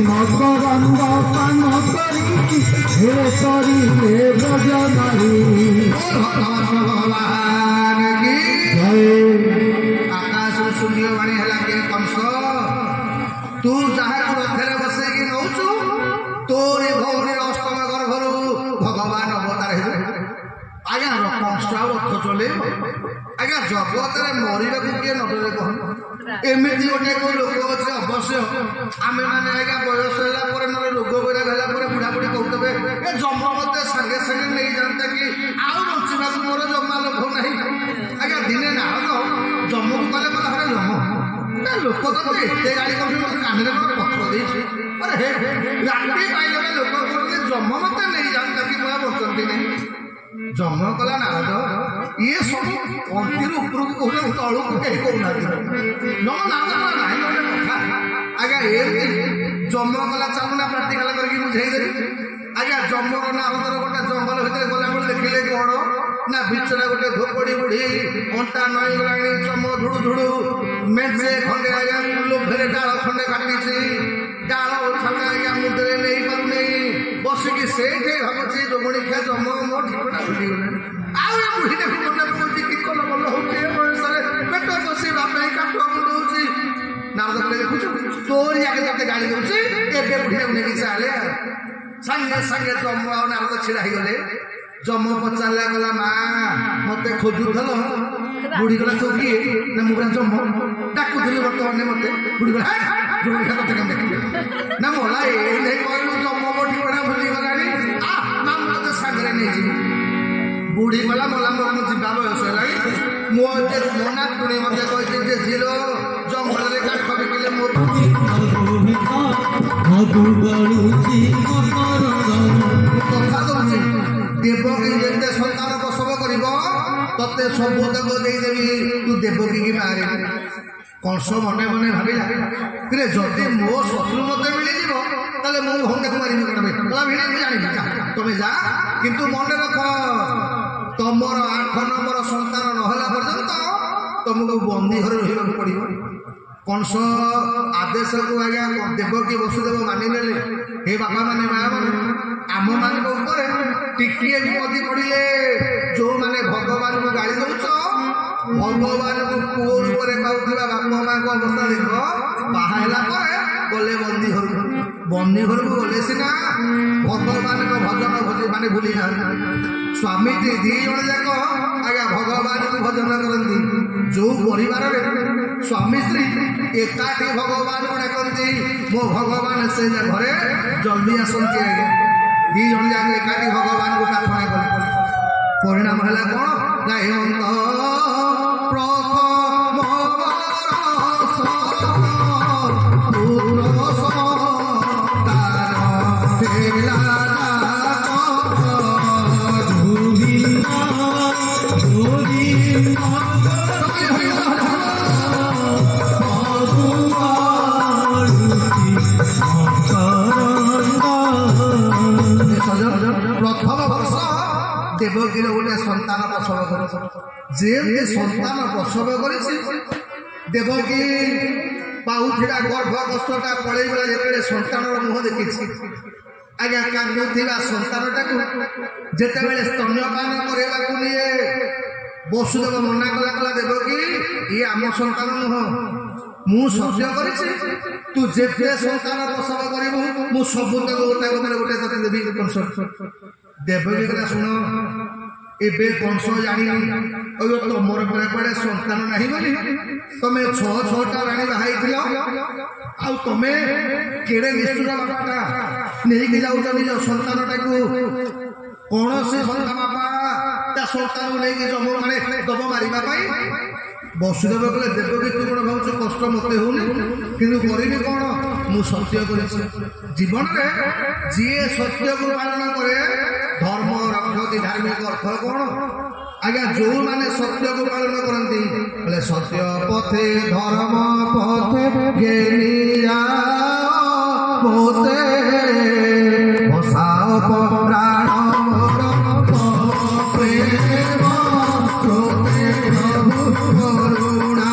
मकरंद पान करी हे करी हे ब्रजनारी भगवान की जय। ଆଜ୍ଞା କଂସ ଆଉ ରଥ ଚଲେଇବ ଆଜ୍ଞା ଜଗତରେ ମରିବାକୁ କିଏ ନଡରେ କହନ ଏମିତି ଗୋଟେ କୋଉ ଲୋକ ଅଛି ଅବଶ୍ୟ ଆମେ ମାନେ ଆଜ୍ଞା ବୟସ ହେଲା ପରେ ନହେଲେ ରୋଗ ବୈରାଗ ହେଲା ପରେ ବୁଢାବୁଢୀ କହୁଥିବେ ଏ ଜମ ମତେ ସାଙ୍ଗେ ସାଙ୍ଗେ ନେଇଯାଆନ୍ତା କି ଆଉ ବଞ୍ଚିବାକୁ ମୋର ଜମା ଲୋଭ ନାହିଁ ଆଜ୍ଞା ଦିନେ ନାରଦ ଜମକୁ ଗଲେ କହିଲା ହରେ ଜମ ଲୋକ ତ ଏତେ ଗାଳି କରୁଛନ୍ତି କାନରେ କଣ ପତ୍ର ଦେଇଛି ଆରେ ହେ ରାତି ପାଇଗଲେ ଲୋକ କହୁଛନ୍ତି ଜମ ମତେ ନେଇଯାଆନ୍ତା କି ମୁଁ ବଞ୍ଚନ୍ତି ନାହିଁ ଜନ୍ମ କଲା ନାରଦ ଇଏ ସବୁ ଅଣ୍ଟିରୁ ଉପରକୁ କହୁଛନ୍ତି ତଳକୁ କେହି କହୁନାହାନ୍ତି ନାରଦ ନାହିଁ ଗୋଟେ କଥା ଆଜ୍ଞା ଏମିତି ଜନ୍ମ କଲା ଚାଲୁନା ପ୍ରାକ୍ଟିକାଲ କରିକି ବୁଝେଇଦେବି ଆଜ୍ଞା ଜନ୍ମର ନାରଦର ଗୋଟେ ଜଙ୍ଗଲ ଭିତରେ ଗଲାବେଳେ ଦେଖିଲେ କଣ ନା ବିଚରା ଗୋଟେ ଧୋପଡି ବୁଢୀ ଅଣ୍ଟା ନଈଗଲାଣି ଚମ ଧୁଡୁ ଧୁଡୁ ମେଞ୍ଚେ ଖଣ୍ଡେ ଆଜ୍ଞା ଲୋଭରେ ଡାଳ ଖଣ୍ଡେ କାଟିଛି ଡାଳ ଛାଟା ଆଜ୍ଞା ମୁଣ୍ଡରେ ନେଇ ପାରୁନେଇ ବସିକି ସେଇଠି ଭାବୁଛି ଜମଣିଖିଆ ଜମ ମୋ ଠିକଣା ଭୁଲିଗଲାଣି ଆଉ ଏ ବୁଢୀଟାକୁ ମନେ ପଡୁଛି କି କଲ ଭଲ ହଉଛି ଏ ବୟସରେ ପେଟ ବସିବା ପାଇଁ କାଠ ମୁଣ୍ଡଉଛି ନାରଦ କହିଲେ ଦେଖୁଛୁ ତୋରି ଆଗେ ତତେ ଗାଳି ଦଉଛି ଏବେ ବୁଢୀଟାକୁ ନେଇକି ଚାଲେ ସାଙ୍ଗେ ସାଙ୍ଗେ ଜମ ଆଉ ନାରଦ ଛିଡା ହେଇଗଲେ ଜମ ପଚାରିଲା ଗଲା ମା ମତେ ଖୋଜୁଥଲ ବୁଢୀ ଗଲା ତୁ କିଏ ନା ମୁଁ ପୁରା ଜମ ଡାକୁଥିଲି ବର୍ତ୍ତମାନ ମତେ ବୁଢୀ ଗଲା ଜମା ତତେ କେମିତି ଦେଖିବି ନା ମଲା ଏଇ ନେଇ କହିଲୁ ଜମ ମୋ ଠିକଣା ଭୁଲିଗଲାଣି ମା ମୁଁ ତତେ ସାଙ୍ଗରେ ନେଇଯିବି ବୁଢୀ ଗଲା ମଲା ମୋର ଯିବା ବୟସ ହେଲାଣି ମୋ ମନା ପୁଣି ମତେ କହିଛି ଯେ ଝିଅ ଜଙ୍ଗଲରେ କାଠ ବିକିଲେ ମୋ କଥା ଦଉଛି ଦେବକୀ ଯେତେ ସନ୍ତାନ ପ୍ରସବ କରିବ ତତେ ସବୁ ତକ ଦେଇଦେବି ତୁ ଦେବକୀ କି ମାରିବୁ କଂସ ମନେ ମନେ ଭାବିଲା କିରେ ଯଦି ମୋ ଶତ୍ରୁ ମତେ ମିଳିଯିବ ତାହେଲେ ମୁଁ ଭଙ୍ଗକୁ ମାରିବି କଣ ଭିଣେ ମୁଁ ଜାଣିବି ତମେ ଯା କିନ୍ତୁ ମନେ ରଖ ତମର 8 ନମ୍ବର ସନ୍ତାନ ନହେଲା ପର୍ଯ୍ୟନ୍ତ ତମକୁ ବନ୍ଦୀ ଘରେ ରହିବାକୁ ପଡିବ କଂସ ଆଦେଶକୁ ଆଜ୍ଞା ଦେବକୀ ବସୁଦେବ ମାନିନେଲେ ହେ ବାପା ମାନେ ମା ମାନେ ଆମ ମାନଙ୍କ ଉପରେ ଟିକିଏ ବିପତ୍ତି ପଡିଲେ ଯୋଉମାନେ ଭଗବାନଙ୍କୁ ଗାଳି ଦଉଛ ଭଗବାନଙ୍କୁ ପୁଅ ରୂପରେ ପାଉଥିବା ବାପା ମାଙ୍କ ଅବସ୍ଥା ଦେଖ ବାହା ହେଲା ପରେ ଗଲେ ବନ୍ଦୀ ଘରକୁ ଗଲେ ସିନା ଭଗବାନଙ୍କ ଭଜନ ମାନେ ଭୁଲି ଯାଆନ୍ତି ସ୍ୱାମୀ ଦି ଜଣ ଯାକ ଆଜ୍ଞା ଭଗବାନଙ୍କୁ ଭଜନ କରନ୍ତି ଯୋଉ ପରିବାରରେ ସ୍ୱାମୀ ସ୍ତ୍ରୀ ଏକାଠି ଭଗବାନଙ୍କୁ ଡାକନ୍ତି ମୋ ଭଗବାନ ସେ ଘରେ ଜଲ୍ଦି ଆସନ୍ତି ଆଜ୍ଞା ଦି ଜଣ ଯାକ ଏକାଠି ଭଗବାନଙ୍କୁ ପ୍ରାର୍ଥନା କଲେ ପରିଣାମ ହେଲା କଣ ନା ଏ ପ୍ରଥମ ବର୍ଷ ଦେବକୀର ଗୋଟେ ସନ୍ତାନ ପ୍ରସବ କରିଛି ଯେମିତି ସନ୍ତାନ ପ୍ରସବ କରିଛି ଦେବକୀ ପାଉଥିଲା ଗର୍ଭ କଷ୍ଟଟା ପଳେଇଗଲା ଯେତେବେଳେ ସନ୍ତାନର ମୁହଁ ଦେଖିଛି ଆଜ୍ଞା କାନ୍ଦୁଥିବା ସନ୍ତାନଟାକୁ ଯେତେବେଳେ ସ୍ତନ୍ୟପାନ କରିବାକୁ ନିଏ ବସୁଦେବ ମନା କଲା ଦେବକୀ ଇଏ ଆମ ସନ୍ତାନ ନୁହଁ ମୁଁ ସହ୍ୟ କରିଛି ତୁ ଯେତେ ସନ୍ତାନ ପ୍ରସବ କରିବୁ ମୁଁ ସବୁ ତାକୁ ଗୋଟେ ତତେ ଦେବି କଂସ ଦେବକୀ କଥା ଶୁଣ ଏବେ କଂସ ଜାଣିନି ତମର କୁଆଡେ ସନ୍ତାନ ନାହିଁ ବୋଲି ତମେ 6ଟା ରାଣୀ ବାହାଇଥିଲ ଆଉ ତମେ କେଡେ ନିଷ୍ଠୁର ବାପାଟା ନେଇକି ଯାଉଛ ନିଜ ସନ୍ତାନଟାକୁ କୌଣସି ବାପା ତା ସନ୍ତାନକୁ ନେଇକି ଜମ ମାନେ ଦବ ମାରିବା ପାଇଁ ବସୁଦେବ କହିଲେ ଦେବକୀ ତୁ କଣ ଭାବୁଛୁ କଷ୍ଟ ମତେ ହଉନି କିନ୍ତୁ କରିବି କଣ ମୁଁ ସତ୍ୟ କରିଛି ଜୀବନରେ ଯିଏ ସତ୍ୟକୁ ପାଳନ କରେ ଧର୍ମ ରକ୍ଷତି ଧାର୍ମିକ ଅର୍ଥ କଣ ଆଜ୍ଞା ଯୋଉମାନେ ସତ୍ୟକୁ ପାଳନ କରନ୍ତି ବୋଲେ ସତ୍ୟ ପଥେ ଧର୍ମ ପଥେ ଘେନିଆ ପୋତେ ବସାଅ ପ୍ରାଣ ମୋର ପ୍ରେମ ସ୍ରୋତେ ପ୍ରଭୁ କରୁଣା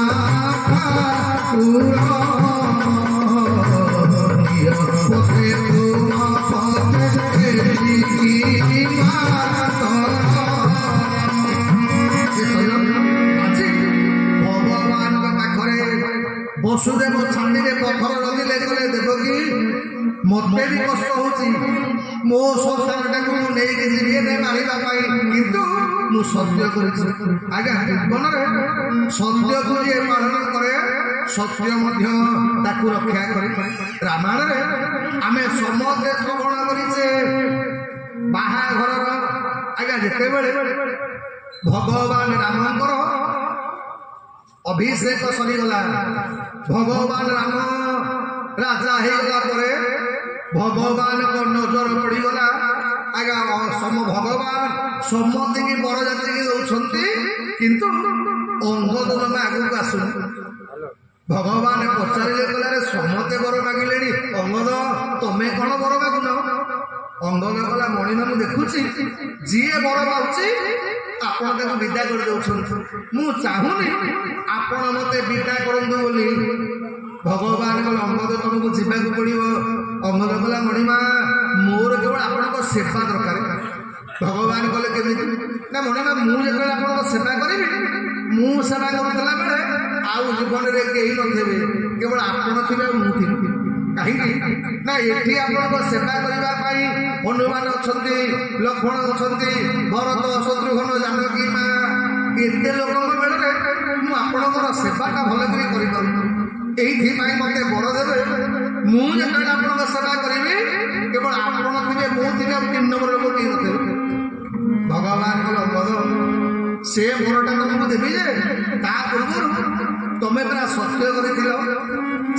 ଠାକୁର ପଥେ ତୁମ ପଥେ ଭଗବାନଙ୍କ ପାଖରେ ବସୁଦେବ ଛାତିରେ ପଥର ଲଦିଲେ କହିଲେ ଦେବକୀ ମତେ ବି କଷ୍ଟ ହଉଛି ମୋ ସଂସାରଟାକୁ ମୁଁ ନେଇକି ଯିବି ଏତେ ମାରିବା ପାଇଁ କିନ୍ତୁ ମୁଁ ସତ୍ୟ କରିଛି ଆଜ୍ଞା ଜୀବନରେ ସତ୍ୟକୁ ଯିଏ ପାଳନ କରେ ସତ୍ୟ ମଧ୍ୟ ତାକୁ ରକ୍ଷା କରେ ରାମାୟଣରେ ଆମେ ସମସ୍ତେ ଶ୍ରବଣ କରିଛେ ବାହାଘରର ଆଜ୍ଞା ଯେତେବେଳେ ଭଗବାନ ରାମଙ୍କର ଅଭିଷେକ ସରିଗଲା ଭଗବାନ ରାମ ରାଜା ହେଇଗଲା ପରେ ଭଗବାନଙ୍କ ନଜର ପଡ଼ିଗଲା ଆଜ୍ଞା ଭଗବାନ ସମସ୍ତଙ୍କୁ ବରଯାତ୍ରୀକି ଦଉଛନ୍ତି କିନ୍ତୁ ଅଙ୍ଗଦ ଜମା ଆଗକୁ ଆସୁନି ଭଗବାନ ପଚାରିଲେ କହିଲେ ସମସ୍ତେ ବର ମାଗିଲେଣି ଅଙ୍ଗଦ ତମେ କ'ଣ ବର ମାଗୁନ ଅଙ୍ଗଦ କହିଲା ମଣିମା ମୁଁ ଦେଖୁଛି ଯିଏ ବର ପାଉଛି ଆପଣ ତାକୁ ବିଦା କରିଦେଉଛନ୍ତି ମୁଁ ଚାହୁଁନି ଆପଣ ମତେ ବିଦା କରନ୍ତୁ ବୋଲି ଭଗବାନ କହିଲେ ଅଙ୍ଗଦ ତମକୁ ଯିବାକୁ ପଡ଼ିବ ଅଙ୍ଗଦ କହିଲା ମଣିମା ମୋର କେବଳ ଆପଣଙ୍କ ସେବା ଦରକାର ଭଗବାନ କହିଲେ କେମିତି ନା ମଣିମା ମୁଁ ଯେତେବେଳେ ଆପଣଙ୍କ ସେବା କରିବି ମୁଁ ସେବା କରୁଥିଲା ବେଳେ ଆଉ ଜୀବନରେ କେହି ନଥିବେ କେବଳ ଆପଣ ଥିବେ ମୁଁ ଥିବି କାହିଁକି ନା ଏଠି ଆପଣଙ୍କ ସେବା କରିବା ପାଇଁ ହନୁମାନ ଅଛନ୍ତି ଲକ୍ଷ୍ମଣ ଅଛନ୍ତି ଭରତ ଶତ୍ରୁଘ୍ନ ଜାନକୀ ମା ଏତେ ଲୋକଙ୍କ ବେଳରେ ମୁଁ ଆପଣଙ୍କର ସେବାଟା ଭଲ କରି କରିପାରୁନି এইথিপাই মতে বড় দেবে ମୁଁ ଯେତେବେଳେ ଆପଣଙ୍କ ସେବା କରିବି କେବଳ ଆପଣ ଥିବେ ମୁଁ ଥିବେ ଆଉ 3 ନମ୍ବର ଲୋକ କେହି ନଥିବେ ଭଗବାନ କହିଲେ ସେ ବରଟା ତମକୁ ଦେବି ଯେ ତା ପୂର୍ବରୁ ତମେ ପୁରା ସତ୍ୟ କରିଥିଲ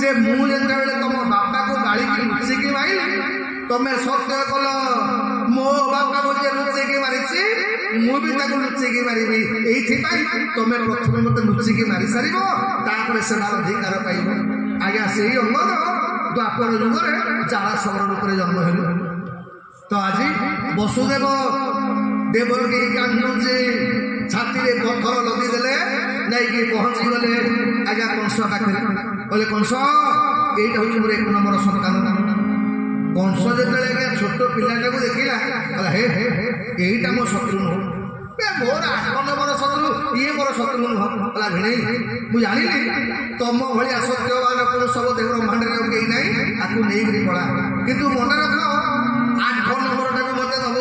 ଯେ ମୁଁ ଯେତେବେଳେ ତମ ବାପାକୁ ଗାଳିକି ଲୁଚିକି ମାରିଲି ତମେ ସତ୍ୟ କଲ ମୋ ବାପାକୁ ଯେ ଲୁଚିକି ମାରିଛି ମୁଁ ବି ତାକୁ ଲୁଚିକି ମାରିବି এইଥିପାଇଁ ତମେ ପ୍ରଥମେ ମତେ ଲୁଚିକି ମାରି ସାରିବ ତାପରେ ସେବାର ଅଧିକାର ପାଇବ ଆଜ୍ଞା ସେଇ ଅଙ୍ଗଦ ଦ୍ୱାପର ଯୁଗରେ ଜାରାଶଙ୍କର ରୂପରେ ଜନ୍ମ ହେଲେ ତ ଆଜି ବସୁଦେବ ଦେବକୀ କାନ୍ଦୁଛି ଛାତିରେ ପଥର ଲଦିଦେଲେ ଯାଇକି ପହଞ୍ଚିଗଲେ ଆଜ୍ଞା କଂସ ପାଖରେ କହିଲେ କଂସ ଏଇଟା ହଉଛି ମୋର 1 ନମ୍ବର ସନ୍ତାନ କଂସ ଯେତେବେଳେ ଆଜ୍ଞା ଛୋଟ ପିଲାଟାକୁ ଦେଖିଲା କହିଲା ହେ ହେ ଏଇଟା ମୋ ଶତ୍ରୁ ନୁହଁ ମୋର 8 ନମ୍ବର ଶତ୍ରୁ ଇଏ ମୋର ଶତ୍ରୁ ନୁହଁ କହିଲା ଭିଣେଇ ମୁଁ ଜାଣିଲି ତମ ଭଳିଆ ସତ୍ୟବାନ ପୁରୁଷ ବୋଧେ ବ୍ରହ୍ମାଣ୍ଡରେ ଆଉ କେହି ନାହିଁ ତାକୁ ନେଇକିରି ପଳା କିନ୍ତୁ ମନେ ରଖ 8 ନମ୍ବରଟାକୁ ମତେ ଦବ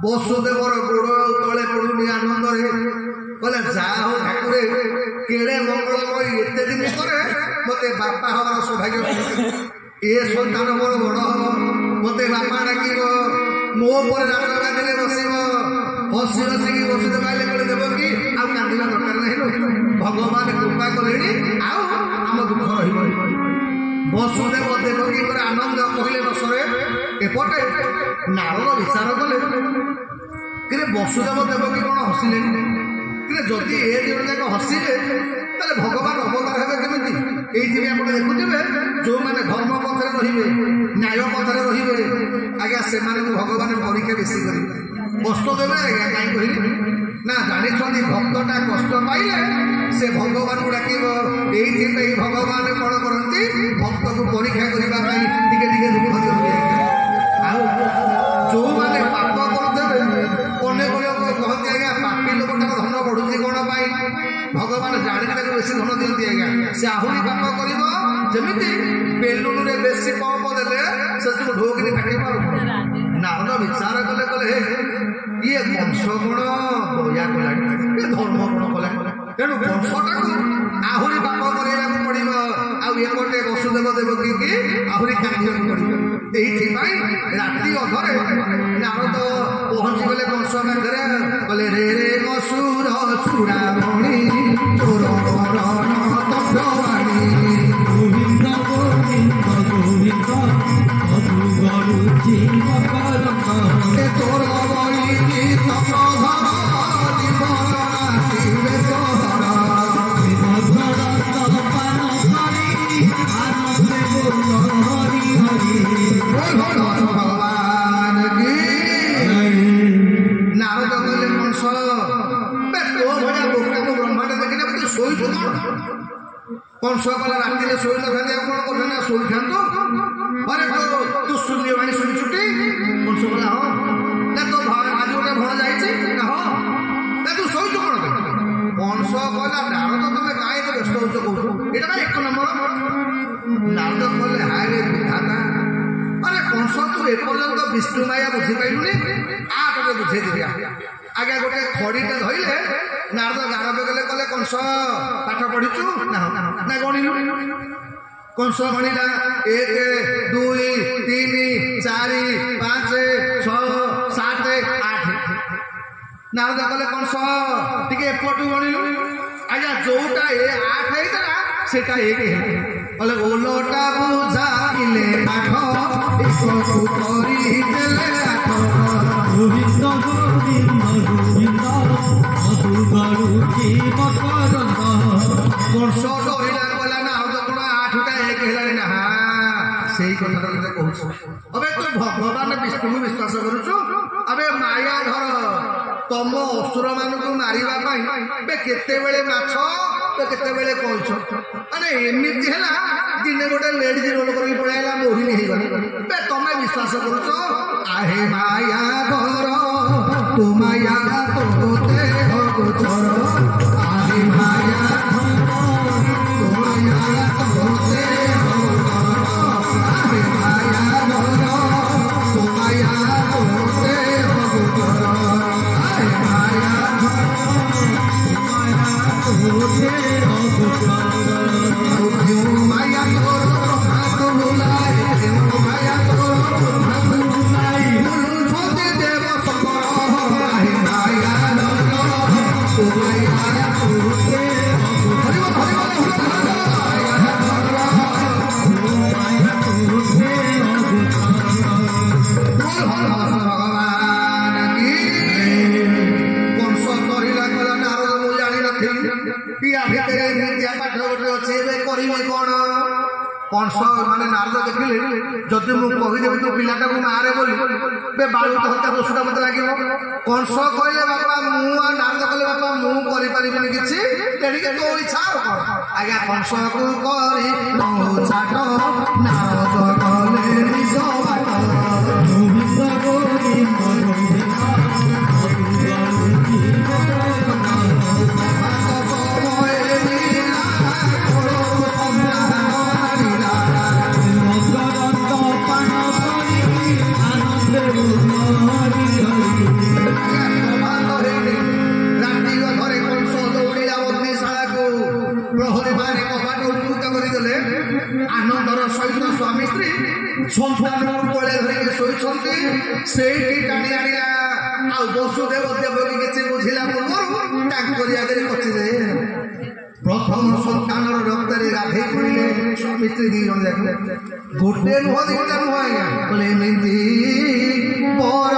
ବସୁଦେବର ଗୋଡ଼ ତଳେ ପଡୁନି ଆନନ୍ଦରେ କହିଲେ ଯାହା ହଉ ଠାକୁରେ କେଡ଼େ ମଙ୍ଗଳମୟ ଏତେ ଦିନ ପରେ ମତେ ବାପା ହବାର ସୌଭାଗ୍ୟ ଏ ସନ୍ତାନ ମୋର ବଡ଼ ହବ ମତେ ବାପା ଡାକିବ ମୋ ଉପରେ ରାଜଗାଦିରେ ବସିବ ହସି ହସିକି ବସୁଦେବ ଆଇଲେ କହିଲେ ଦେବ କି ଆଉ କାନ୍ଦିବା ଦରକାର ନାହିଁ ଭଗବାନ କୃପା କଲେଣି ଆଉ ଆମ ଦୁଃଖ ରହିବ ବସୁଦେବ ଦେବକୀଙ୍କର ଆନନ୍ଦ କହିଲେ ନ ସରେ ଏପଟେ ନାରଦ ବିଚାର କଲେ କିରେ ବସୁଦେବ ଦେବକୀ କ'ଣ ହସିଲେଣି କିରେ ଯଦି ଏ ଦିନ ଯାକ ହସିଲେ ତାହେଲେ ଭଗବାନ ଅବତାର ହେବେ କେମିତି এইଥିପାଇଁ ଆପଣ ଦେଖୁଥିବେ ଯେଉଁମାନେ ଧର୍ମ ପଥରେ ରହିବେ ନ୍ୟାୟ ପଥରେ ରହିବେ ଆଜ୍ଞା ସେମାନଙ୍କୁ ଭଗବାନ ପରୀକ୍ଷା ବେଶୀ କରିବେ କଷ୍ଟ ଦେବେ ଆଜ୍ଞା କାହିଁ କହିଲେ ନା ଜାଣିଛନ୍ତି ଭକ୍ତଟା କଷ୍ଟ ପାଇଲେ ସେ ଭଗବାନଙ୍କୁ ଡାକିବ এইଥିପାଇଁ ଭଗବାନ କ'ଣ କରନ୍ତି ଭକ୍ତକୁ ପରୀକ୍ଷା କରିବା ପାଇଁ ଟିକେ ଟିକେ ଦୁଃଖ ଦିଅନ୍ତି ଆଉ ଯେଉଁମାନେ ପାପ କରୁଥିବେ ଅନେକ ଲୋକ କହନ୍ତି ଆଜ୍ଞା ପାପୀ ଲୋକଟାର ଧନ ବଢୁଛି କ'ଣ ପାଇଁ ଭଗବାନ ଜାଣିକି ତାକୁ ବେଶୀ ଧନ ଦିଅନ୍ତି ଆଜ୍ଞା ସେ ଆହୁରି ପାପ କରିବ ଯେମିତି ବେଲୁନରେ ବେଶୀ ପମ୍ପ ଦେଲେ ସେ ସବୁ ଢୋକିନି ଫାଟିବ ନାରଦ ବିଚାର କଲେ କହିଲେ ହେ ଇଏ ବଂଶ ଗୁଣ ଦୟା କଲାଣି ଏ ଧର୍ମ ଗୁଣ କଲାଣି ତେଣୁ ବଂଶଟାକୁ ଆହୁରି ପାପ କରିବାକୁ ପଡିବ ଆଉ ଏପଟେ ବସୁଦେବ ଦେବକୀକି ଆହୁରି କାନ୍ଦିବାକୁ ପଡିବ এইଥିପାଇଁ ରାତି ଅଧରେ ନାରଦ ପହଞ୍ଚିଗଲେ କଂସ ପାଖରେ କହିଲେ ରେ ରେ ଅସୁର ଚୂଡ଼ାମଣି ତୋର କରଣ ତତ୍ତ୍ୱବାଣୀ ଗୋବିନ୍ଦ ଗୋବିନ୍ଦ ଗୋବିନ୍ଦ ମଧୁ ଗରୁଛି ମକରନ୍ଦ ତୋର ବଳି ତପଧର ଜୀବନ ଆସିବେ ତୋର ପାନ କରି ଆନନ୍ଦେ ବୋଲ ହରି ହରି ভগবান কি নারদ কলে কংস তো ভয়া বোকাকে ব্রহ্মাণ্ড দেখি না তুই শোইছু কଣ কংস কলে রাত্রিরে শোই নথাନ୍ତି ଆଉ କଣ କରୁଛନ୍ତି ନା ଶୋଇଥାନ୍ତୁ আরে ତୁ ଶୂନ୍ୟବାଣୀ ଶୁଣିଛୁଟି କଂସ କହିଲା ହଁ ନା ତୋ ଆଜି ଗୋଟେ ଭଣ ଯାଇଛି ନା ହଁ ନା ତୁ ଶୋଇଛୁ କଣ କଂସ କହିଲା ନାରଦ ତମେ କାହିଁକି ବ୍ୟସ୍ତ ହଉଛ କହୁଛୁ ଏଇଟା 1 ନମ୍ବର ନାରଦ କହିଲେ ହାୟ ରେ ବିଧାତା এপর্যন্ত বিষ্ণু মায়া বুঝিপাইলুনি আ তোকে বুঝাই দেবি আগে গোটে খড়িটা ধরলে নারদ গাড়বে গেলে কলে কংস পাঠ পড়িছু না গণিলু কংস গণিলা 1 2 3 4 5 6 7 8 নারদ কলে কংস টিকে এপটু গণিলু আজ্ঞা যোটা 8 ହେଇଥିଲା সেটা 1 বলে ওলটা বুঝাইলে পাঠ একটু করি দেলে আঠ গোবিন্দ গোবিন্দ গোবিন্দ মধু গড়ুছি মকরন্দ কংস ডরিলা কলা না ଆଉ কোন 8টা 1 হেলানি না সেই কথাটা তোতে কହୁଛୁ अबे तू भगवान विष्णु विश्वास करूछु अबे माया धर तम असुर मानकु मारिबा पई बे केते बेले माछ तो केते बेले कहछ अरे एमिति हैला दिने गोटे लेडीज रोल करी पळाइला मोहिनी हे गनी बे तमे विश्वास करूछु आहे माया धर तू माया तोते हो छोर आहे माया धर तू माया तोते हो आहे माया धर तू माया तोते हो छोर आहे माया धर तू माया तोते हो छोर माया तोर हाथ बुलाए माया तोर हाथ बुलाए छोटे देव सकल आहे माया धर तू माया तोते हरि बोल माया धर तू माया तोते भगवान की कंस कहिला कला नारद मु जानि नथि या भितरे विद्या पाठ गोटे अछि बे करिवे कोन कंस माने नारद देखिले जदि मु कहि देबी तो पिलाटा को मारे बोली बे बाळु तो हत्या दोषटा मते लागिवो कंस कहिले बापा मु आ नारद कहिले बापा मु करि परिबिनी किछि तेडी के तो इच्छा आज्ञा कंस को करि नो छाट नारद कले निज बाट গোবিন্দ গোবিন্দ গোবিন্দ মধু গড়ুছি মকরন্দ সময় লীলা করো সন্ধ্যা মকরন্দ পান করি আনন্দে হরি হরি রাত্রি ঘরে কংস দৌড়িলা অগ্নিশালাକୁ প্রহরী মানে কপাট উন্মুক্ত করিদেলে আনন্দর সহিত স্বামী স্ত্রী সন্তানକୁ কোলে ধরিକି ଶୋଇଛନ୍ତି ସେଇଠି ଟାଣି ଆଣିଲା ଆଉ ବସୁଦେବ ଦେବକୀ କିଛି ବୁଝିଲା ପୂର୍ବରୁ ତାଙ୍କରି ଆଗରେ କଚିଦେ ପ୍ରଥମ ସନ୍ତାନର ରକ୍ତରେ ଗାଧେଇ ପଡ଼ିଲେ ସ୍ୱାମୀ ସ୍ତ୍ରୀ 2 ଜଣ ଯାକ ଗୋଟେ ନୁହଁ 2ଟା ନୁହଁ ଆଜ୍ଞା କହିଲେ ଏମିତି ପର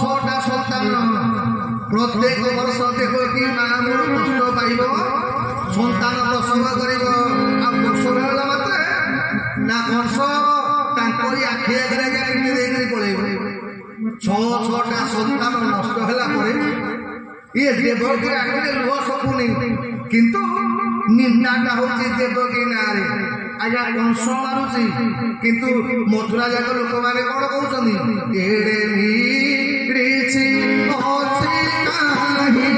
ছটা সন্তান প্রত্যেক বর্ষ দেবকী মা মোর কষ্ট পাইব সন্তান প্রসব করিব আর বর্ষ বেলা মাত্রে না কংস তাঙ্করি আখি আগে পিটি ଦେଇକରି ପଳେଇବ ছটা সন্তান নষ্ট ହେଲା ପରେ ইয়ে দেবকী আখিরে লুহ ଶୁଖୁନି কিন্তু নিন্দাটা হচ্ছে দেবকী নারে আজ্ঞা কংস মারুছি কিন্তু মথুরা যাক লোকମାନେ କଣ କହୁଛନ୍ତି ଏଡେ ଭିଡ଼ିଛି ଅଛି କାହିଁ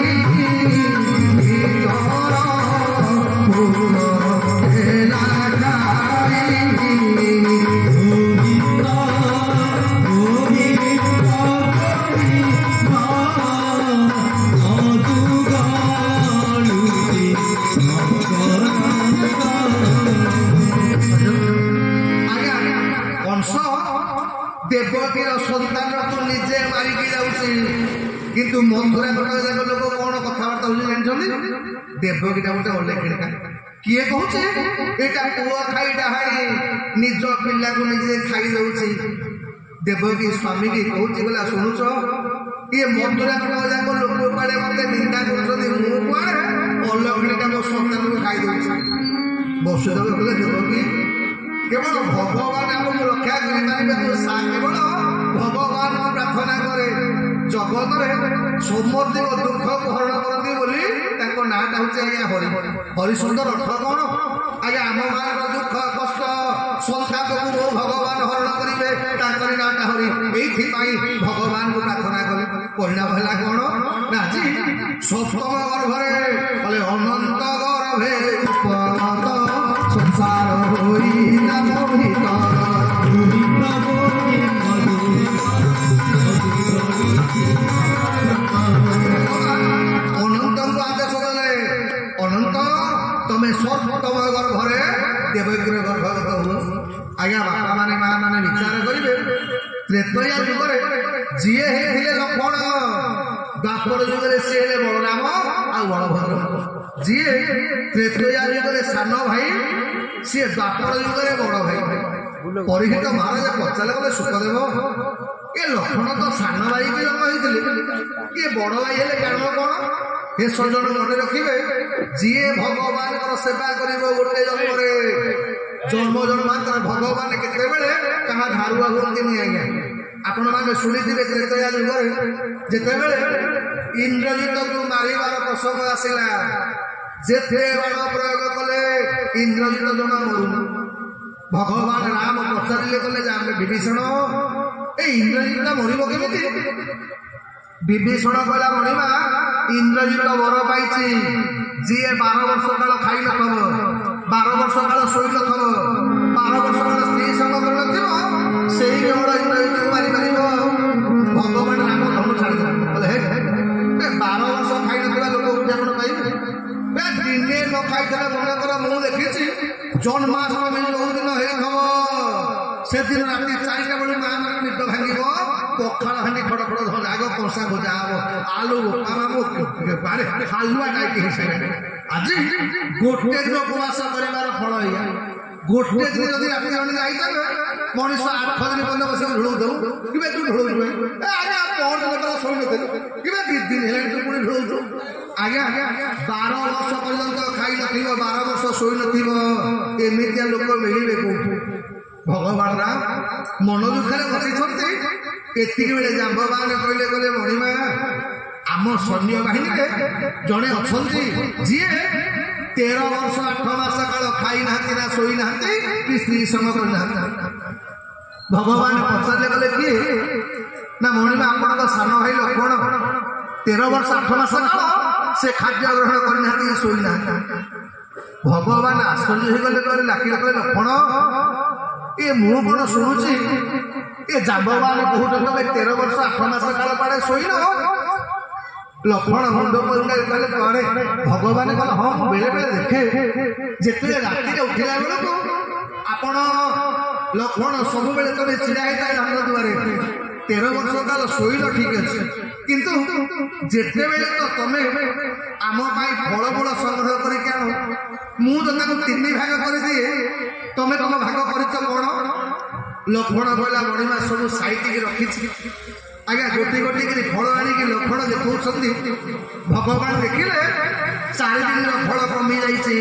ଭିତର ଫୁଲ ହେଲା କାହିଁ গোবিন্দ গোবিন্দ মধু গড়ুছি মকরন্দ কংস দেবকীর সন্তানକୁ নিজে মারিকি যাଉଛି কিন্তু মথুরা যাক লোক କଣ କଥାବାର୍ତ୍ତା ହଉଛି ଜାଣିଛନ୍ତି ଦେବକୀଟା ଗୋଟେ ଅଲେଖିଟା କିଏ କହୁଛି ଏଇଟା ପୁଅ ଖାଇ ଡାହାଣୀ ନିଜ ପିଲାକୁ ନିଜେ ଖାଇ ଦଉଛି ଦେବକୀ ସ୍ୱାମୀକି କହୁଛି ବୋଲା ଶୁଣୁଛ ଇଏ ମଥୁରା ଯାକ ଲୋକ କୁଆଡେ ମତେ ନିନ୍ଦା କରୁଛନ୍ତି ମୁଁ କୁଆଡେ ଅଲକ୍ଷଣୀଟା ମୋ ସନ୍ତାନକୁ ଖାଇ ଦଉଛି ବସୁଦେବ କହିଲେ ଦେବକୀ কেবল ভগবান আমাকে রক্ষা করে কেবল ভগবান প্রার্থনা করে ଜଗତରେ ସମସ୍ତଙ୍କ ଦୁଃଖ ହରଣ କରନ୍ତି ବୋଲି ତାଙ୍କ ନାଁଟା ହଉଛି ଆଜ୍ଞା ହରି। ହରିଶଙ୍କର ଅର୍ଥ କଣ ଆଜ୍ଞା? ଆମ ମାନଙ୍କର ଦୁଃଖ କଷ୍ଟ ସଂତାପକୁ ଭଗବାନ ହରଣ କରିବେ, ତାଙ୍କରି ନାଁଟା ହରି। ଏଇଥିପାଇଁ ଭଗବାନଙ୍କୁ ପ୍ରାର୍ଥନା କଲେ। ପରିଣାମ ହେଲା କଣ ନା ଆଜି ସପ୍ତମ ଗର୍ଭରେ କଲେ ଅନନ୍ତ ଗର୍ଭେ ସଂସାର ହୋଇଲା ମୋହିତ ଅନନ୍ତଙ୍କୁ ଆଦେଶ ଦେଲେ, ଅନନ୍ତ ତମେ ସପ୍ତମ ଗର୍ଭରେ ଦେବକୀର ଗର୍ଭଗତ ହୁଅ। ଆଜ୍ଞା ବାପା ମାନେ ମା ମାନେ ବିଚାର କରିବେ, ତ୍ରେତୟା ଯୁଗରେ ଯିଏ ହେଇଥିଲେ ଲକ୍ଷ୍ମଣ, ଦ୍ୱାପର ଯୁଗରେ ସିଏ ହେଲେ ବଳରାମ ଆଉ ବଳଭଦ୍ର। ଯିଏ ତ୍ରେତୟା ଯୁଗରେ ସାନ ଭାଇ, ସିଏ ଦ୍ୱାପର ଯୁଗରେ ବଡ ଭାଇ। ପରୀକ୍ଷିତ ମହାରାଜ ପଚାରିଲେ, ଗଲେ ସୁଖଦେବ ଏ ଲକ୍ଷ୍ମଣ ତ ସାନ ଭାଇକି ଜନ୍ମ ହେଇଥିଲେ, ଇଏ ବଡ ଭାଇ ହେଲେ କାରଣ କଣ? ଏ ସଜଣ ମନେ ରଖିବେ, ଯିଏ ଭଗବାନଙ୍କର ସେବା କରିବ ଗୋଟେ ଜନ୍ମରେ, ଜନ୍ମ ଜନ୍ମାନ୍ତର ଭଗବାନ କେତେବେଳେ କାହା ଧାରୁଆ ହୁଅନ୍ତିନି। ଆଜ୍ଞା ଆପଣମାନେ ଶୁଣିଥିବେ ତ୍ରେତୟା ଯୁଗରେ ଯେତେବେଳେ ଇନ୍ଦ୍ରଜିତକୁ ମାରିବାର ପ୍ରସଙ୍ଗ ଆସିଲା, ଯେତେ ବାଣ ପ୍ରୟୋଗ କଲେ ଇନ୍ଦ୍ରଜିତ ଜମା ମରୁନି। ଭଗବାନ ରାମ ପଚାରିଲେ, କଲେ ଯେ ଆମେ ବିଭୀଷଣ ଏ ଇନ୍ଦ୍ରଜିତ ମରିବ କେମିତି? ବିଭୀଷଣ କହିଲା, ମଣିମା ଇନ୍ଦ୍ରଜିତ ବର ପାଇଛି, ଯିଏ 12 ବର୍ଷ କାଳ ଖାଇନଥିବ, 12 ବର୍ଷ କାଳ ଶୋଇନଥିବ, 12 ବର୍ଷ କାଳ ସ୍ତ୍ରୀ ସଙ୍ଗ କରିନଥିବ, ସେଇ କେବଳ ଇନ୍ଦ୍ରଜିତକୁ ମାରିପାରିବ। ଭଗବାନ ରାମ ଧନୁ ଛାଡ଼ିଦେଲେ, କହିଲେ ହେ 12 ବର୍ଷ ଖାଇନଥିବା ଲୋକ ଉଦ୍ଯାପନ ପାଇବେ? ଦିନେ ନ ଖାଇଥିଲେ ମନେକର ମୁଁ ଦେଖିଛି ଜନ୍ମାଷ୍ଟମୀ ଯୋଉଦିନ ହେଇଥିବ ସେଦିନ ରାତି 4ଟା ବେଳେ ମା ମାନେ ନିଦ ଭାଙ୍ଗିବ, ପଖାଳ ହାଣ୍ଡି ଖଡ ଖଡ ଧର, ଆଗ କଂସା ଭଜା ହବ, ଆଳୁ ହାଲୁଆ ଟାଇପ୍ ହେଇସାରିଲାଣି। ଆଜି ଗୋଟେ ଦିନ ଉପବାସ କରିବାର ଫଳ ଏଇଆ। ଗୋଟେ ଦିନ ଯଦି ରାତି ଜଣେ ଯାଇଥାନ୍ତେ, ମଣିଷ 8 ଦିନ ପର୍ଯ୍ୟନ୍ତ ବସିକି ଢୋଳଉଥିବ, କିବେ ତୁ ଢୋଳୁଛୁ ଆଜ୍ଞା ପରଦିନ ଶୋଇନଥିଲୁ, କିବେ 2 ଦିନ ହେଲାଣି ତୁ ପୁଣି ଢୋଳୁଛୁ। ଆଜ୍ଞା 12 ବର୍ଷ ପର୍ଯ୍ୟନ୍ତ ଖାଇନଥିବ, 12 ବର୍ଷ ଶୋଇନଥିବ, ଏମିତିଆ ଲୋକ ମିଳିବେ କୋଉଠୁ? ଭଗବାନ ରାମ ମନ ଦୁଃଖରେ ବସିଛନ୍ତି। ଏତିକି ବେଳେ ଜାମ୍ବବାନ କହିଲେ, କହିଲେ ମଣିମା ଆମ ସୈନ୍ୟ ବାହିନୀରେ ଜଣେ ଅଛନ୍ତି ଯିଏ 13 ବର୍ଷ 8 ମାସ କାଳ ଖାଇନାହାନ୍ତି ନା ଶୋଇନାହାନ୍ତି କି ସ୍ତ୍ରୀ ସଙ୍ଗ କରିନାହାନ୍ତି। ଭଗବାନ ପଚାରିଲେ, କଲେ କିଏ? ନା ମଣିମା ଆପଣଙ୍କ ସାନ ଭାଇ ଲକ୍ଷ୍ମଣ 13 ବର୍ଷ 8 ମାସ କାଳ ସେ ଖାଦ୍ୟ ଗ୍ରହଣ କରିନାହାନ୍ତି, ଶୋଇନାହାନ୍ତି। ଭଗବାନ ଆଶ୍ଚର୍ଯ୍ୟ ହେଇଗଲେ, କହିଲେ ଡାକିଲେ, କହିଲେ ଲକ୍ଷ୍ମଣ ଏ ମୁଁ କଣ ଶୁଣୁଛି, ଏ ଜାମ୍ବବାନ କହୁଛନ୍ତି ତମେ 13 ବର୍ଷ 8 ମାସ କାଳ ପାଡେ ଶୋଇନ? ଲକ୍ଷ୍ମଣ ମୁଣ୍ଡ କହିଲେ, କରେ ଭଗବାନ କହିଲେ, ହଁ ମୁଁ ବେଳେ ବେଳେ ଦେଖେ, ଯେତେବେଳେ ରାତିରେ ଉଠିଲା ବେଳକୁ ଆପଣ ଲକ୍ଷ୍ମଣ ସବୁବେଳେ ତମେ ଛିଡା ହେଇଥାଏ ରାମ ଦୁଆରେ, 13 ବର୍ଷ କାଳ ଶୋଇଲ ଠିକ ଅଛି, କିନ୍ତୁ ଯେତେବେଳେ ତ ତମେ ଆମ ପାଇଁ ଫଳ ମୂଳ ସଂଗ୍ରହ କରିକି ଆଣ, ମୁଁ ତ ତାକୁ 3 ଭାଗ କରିଦିଏ, ତମେ ତମ ଭାଗ କରିଛ କଣ? ଲକ୍ଷ୍ମଣ କହିଲା, ମଣିମା ସବୁ ସାଇତିକି ରଖିଛି। ଆଜ୍ଞା ଗୋଟି ଗୋଟି କରି ଫଳ ଆଣିକି ଲକ୍ଷ୍ମଣ ଦେଖଉଛନ୍ତି। ଭଗବାନ ଦେଖିଲେ 4 ଦିନର ଫଳ କମି ଯାଇଛି,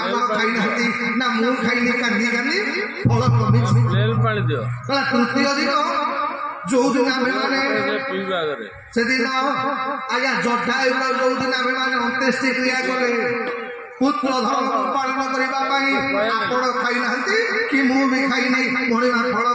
ଆପଣ ଖାଇନାହାନ୍ତି ନା ମୁଁ ଖାଇନି, କାନ୍ଦି କାନ୍ଦି ଫଳ କମିଛି। ତୃତୀୟ ଦିନ ଯୋଉଦିନ ଆମେମାନେ ସେଦିନ ଆଜ୍ଞା ଜଟାୟୁର ଯୋଉଦିନ ଆମେମାନେ ଅନ୍त्यେଷ୍ଟି କ୍ରିୟା କଲେ, ପୁତ୍ର ଧର୍ମ ପାଳନ କରିବା ପାଇଁ ଆପଣ ଖାଇନାହାନ୍ତି କି ମୁଁ ବି ଖାଇନି, ମଣିମା ଫଳ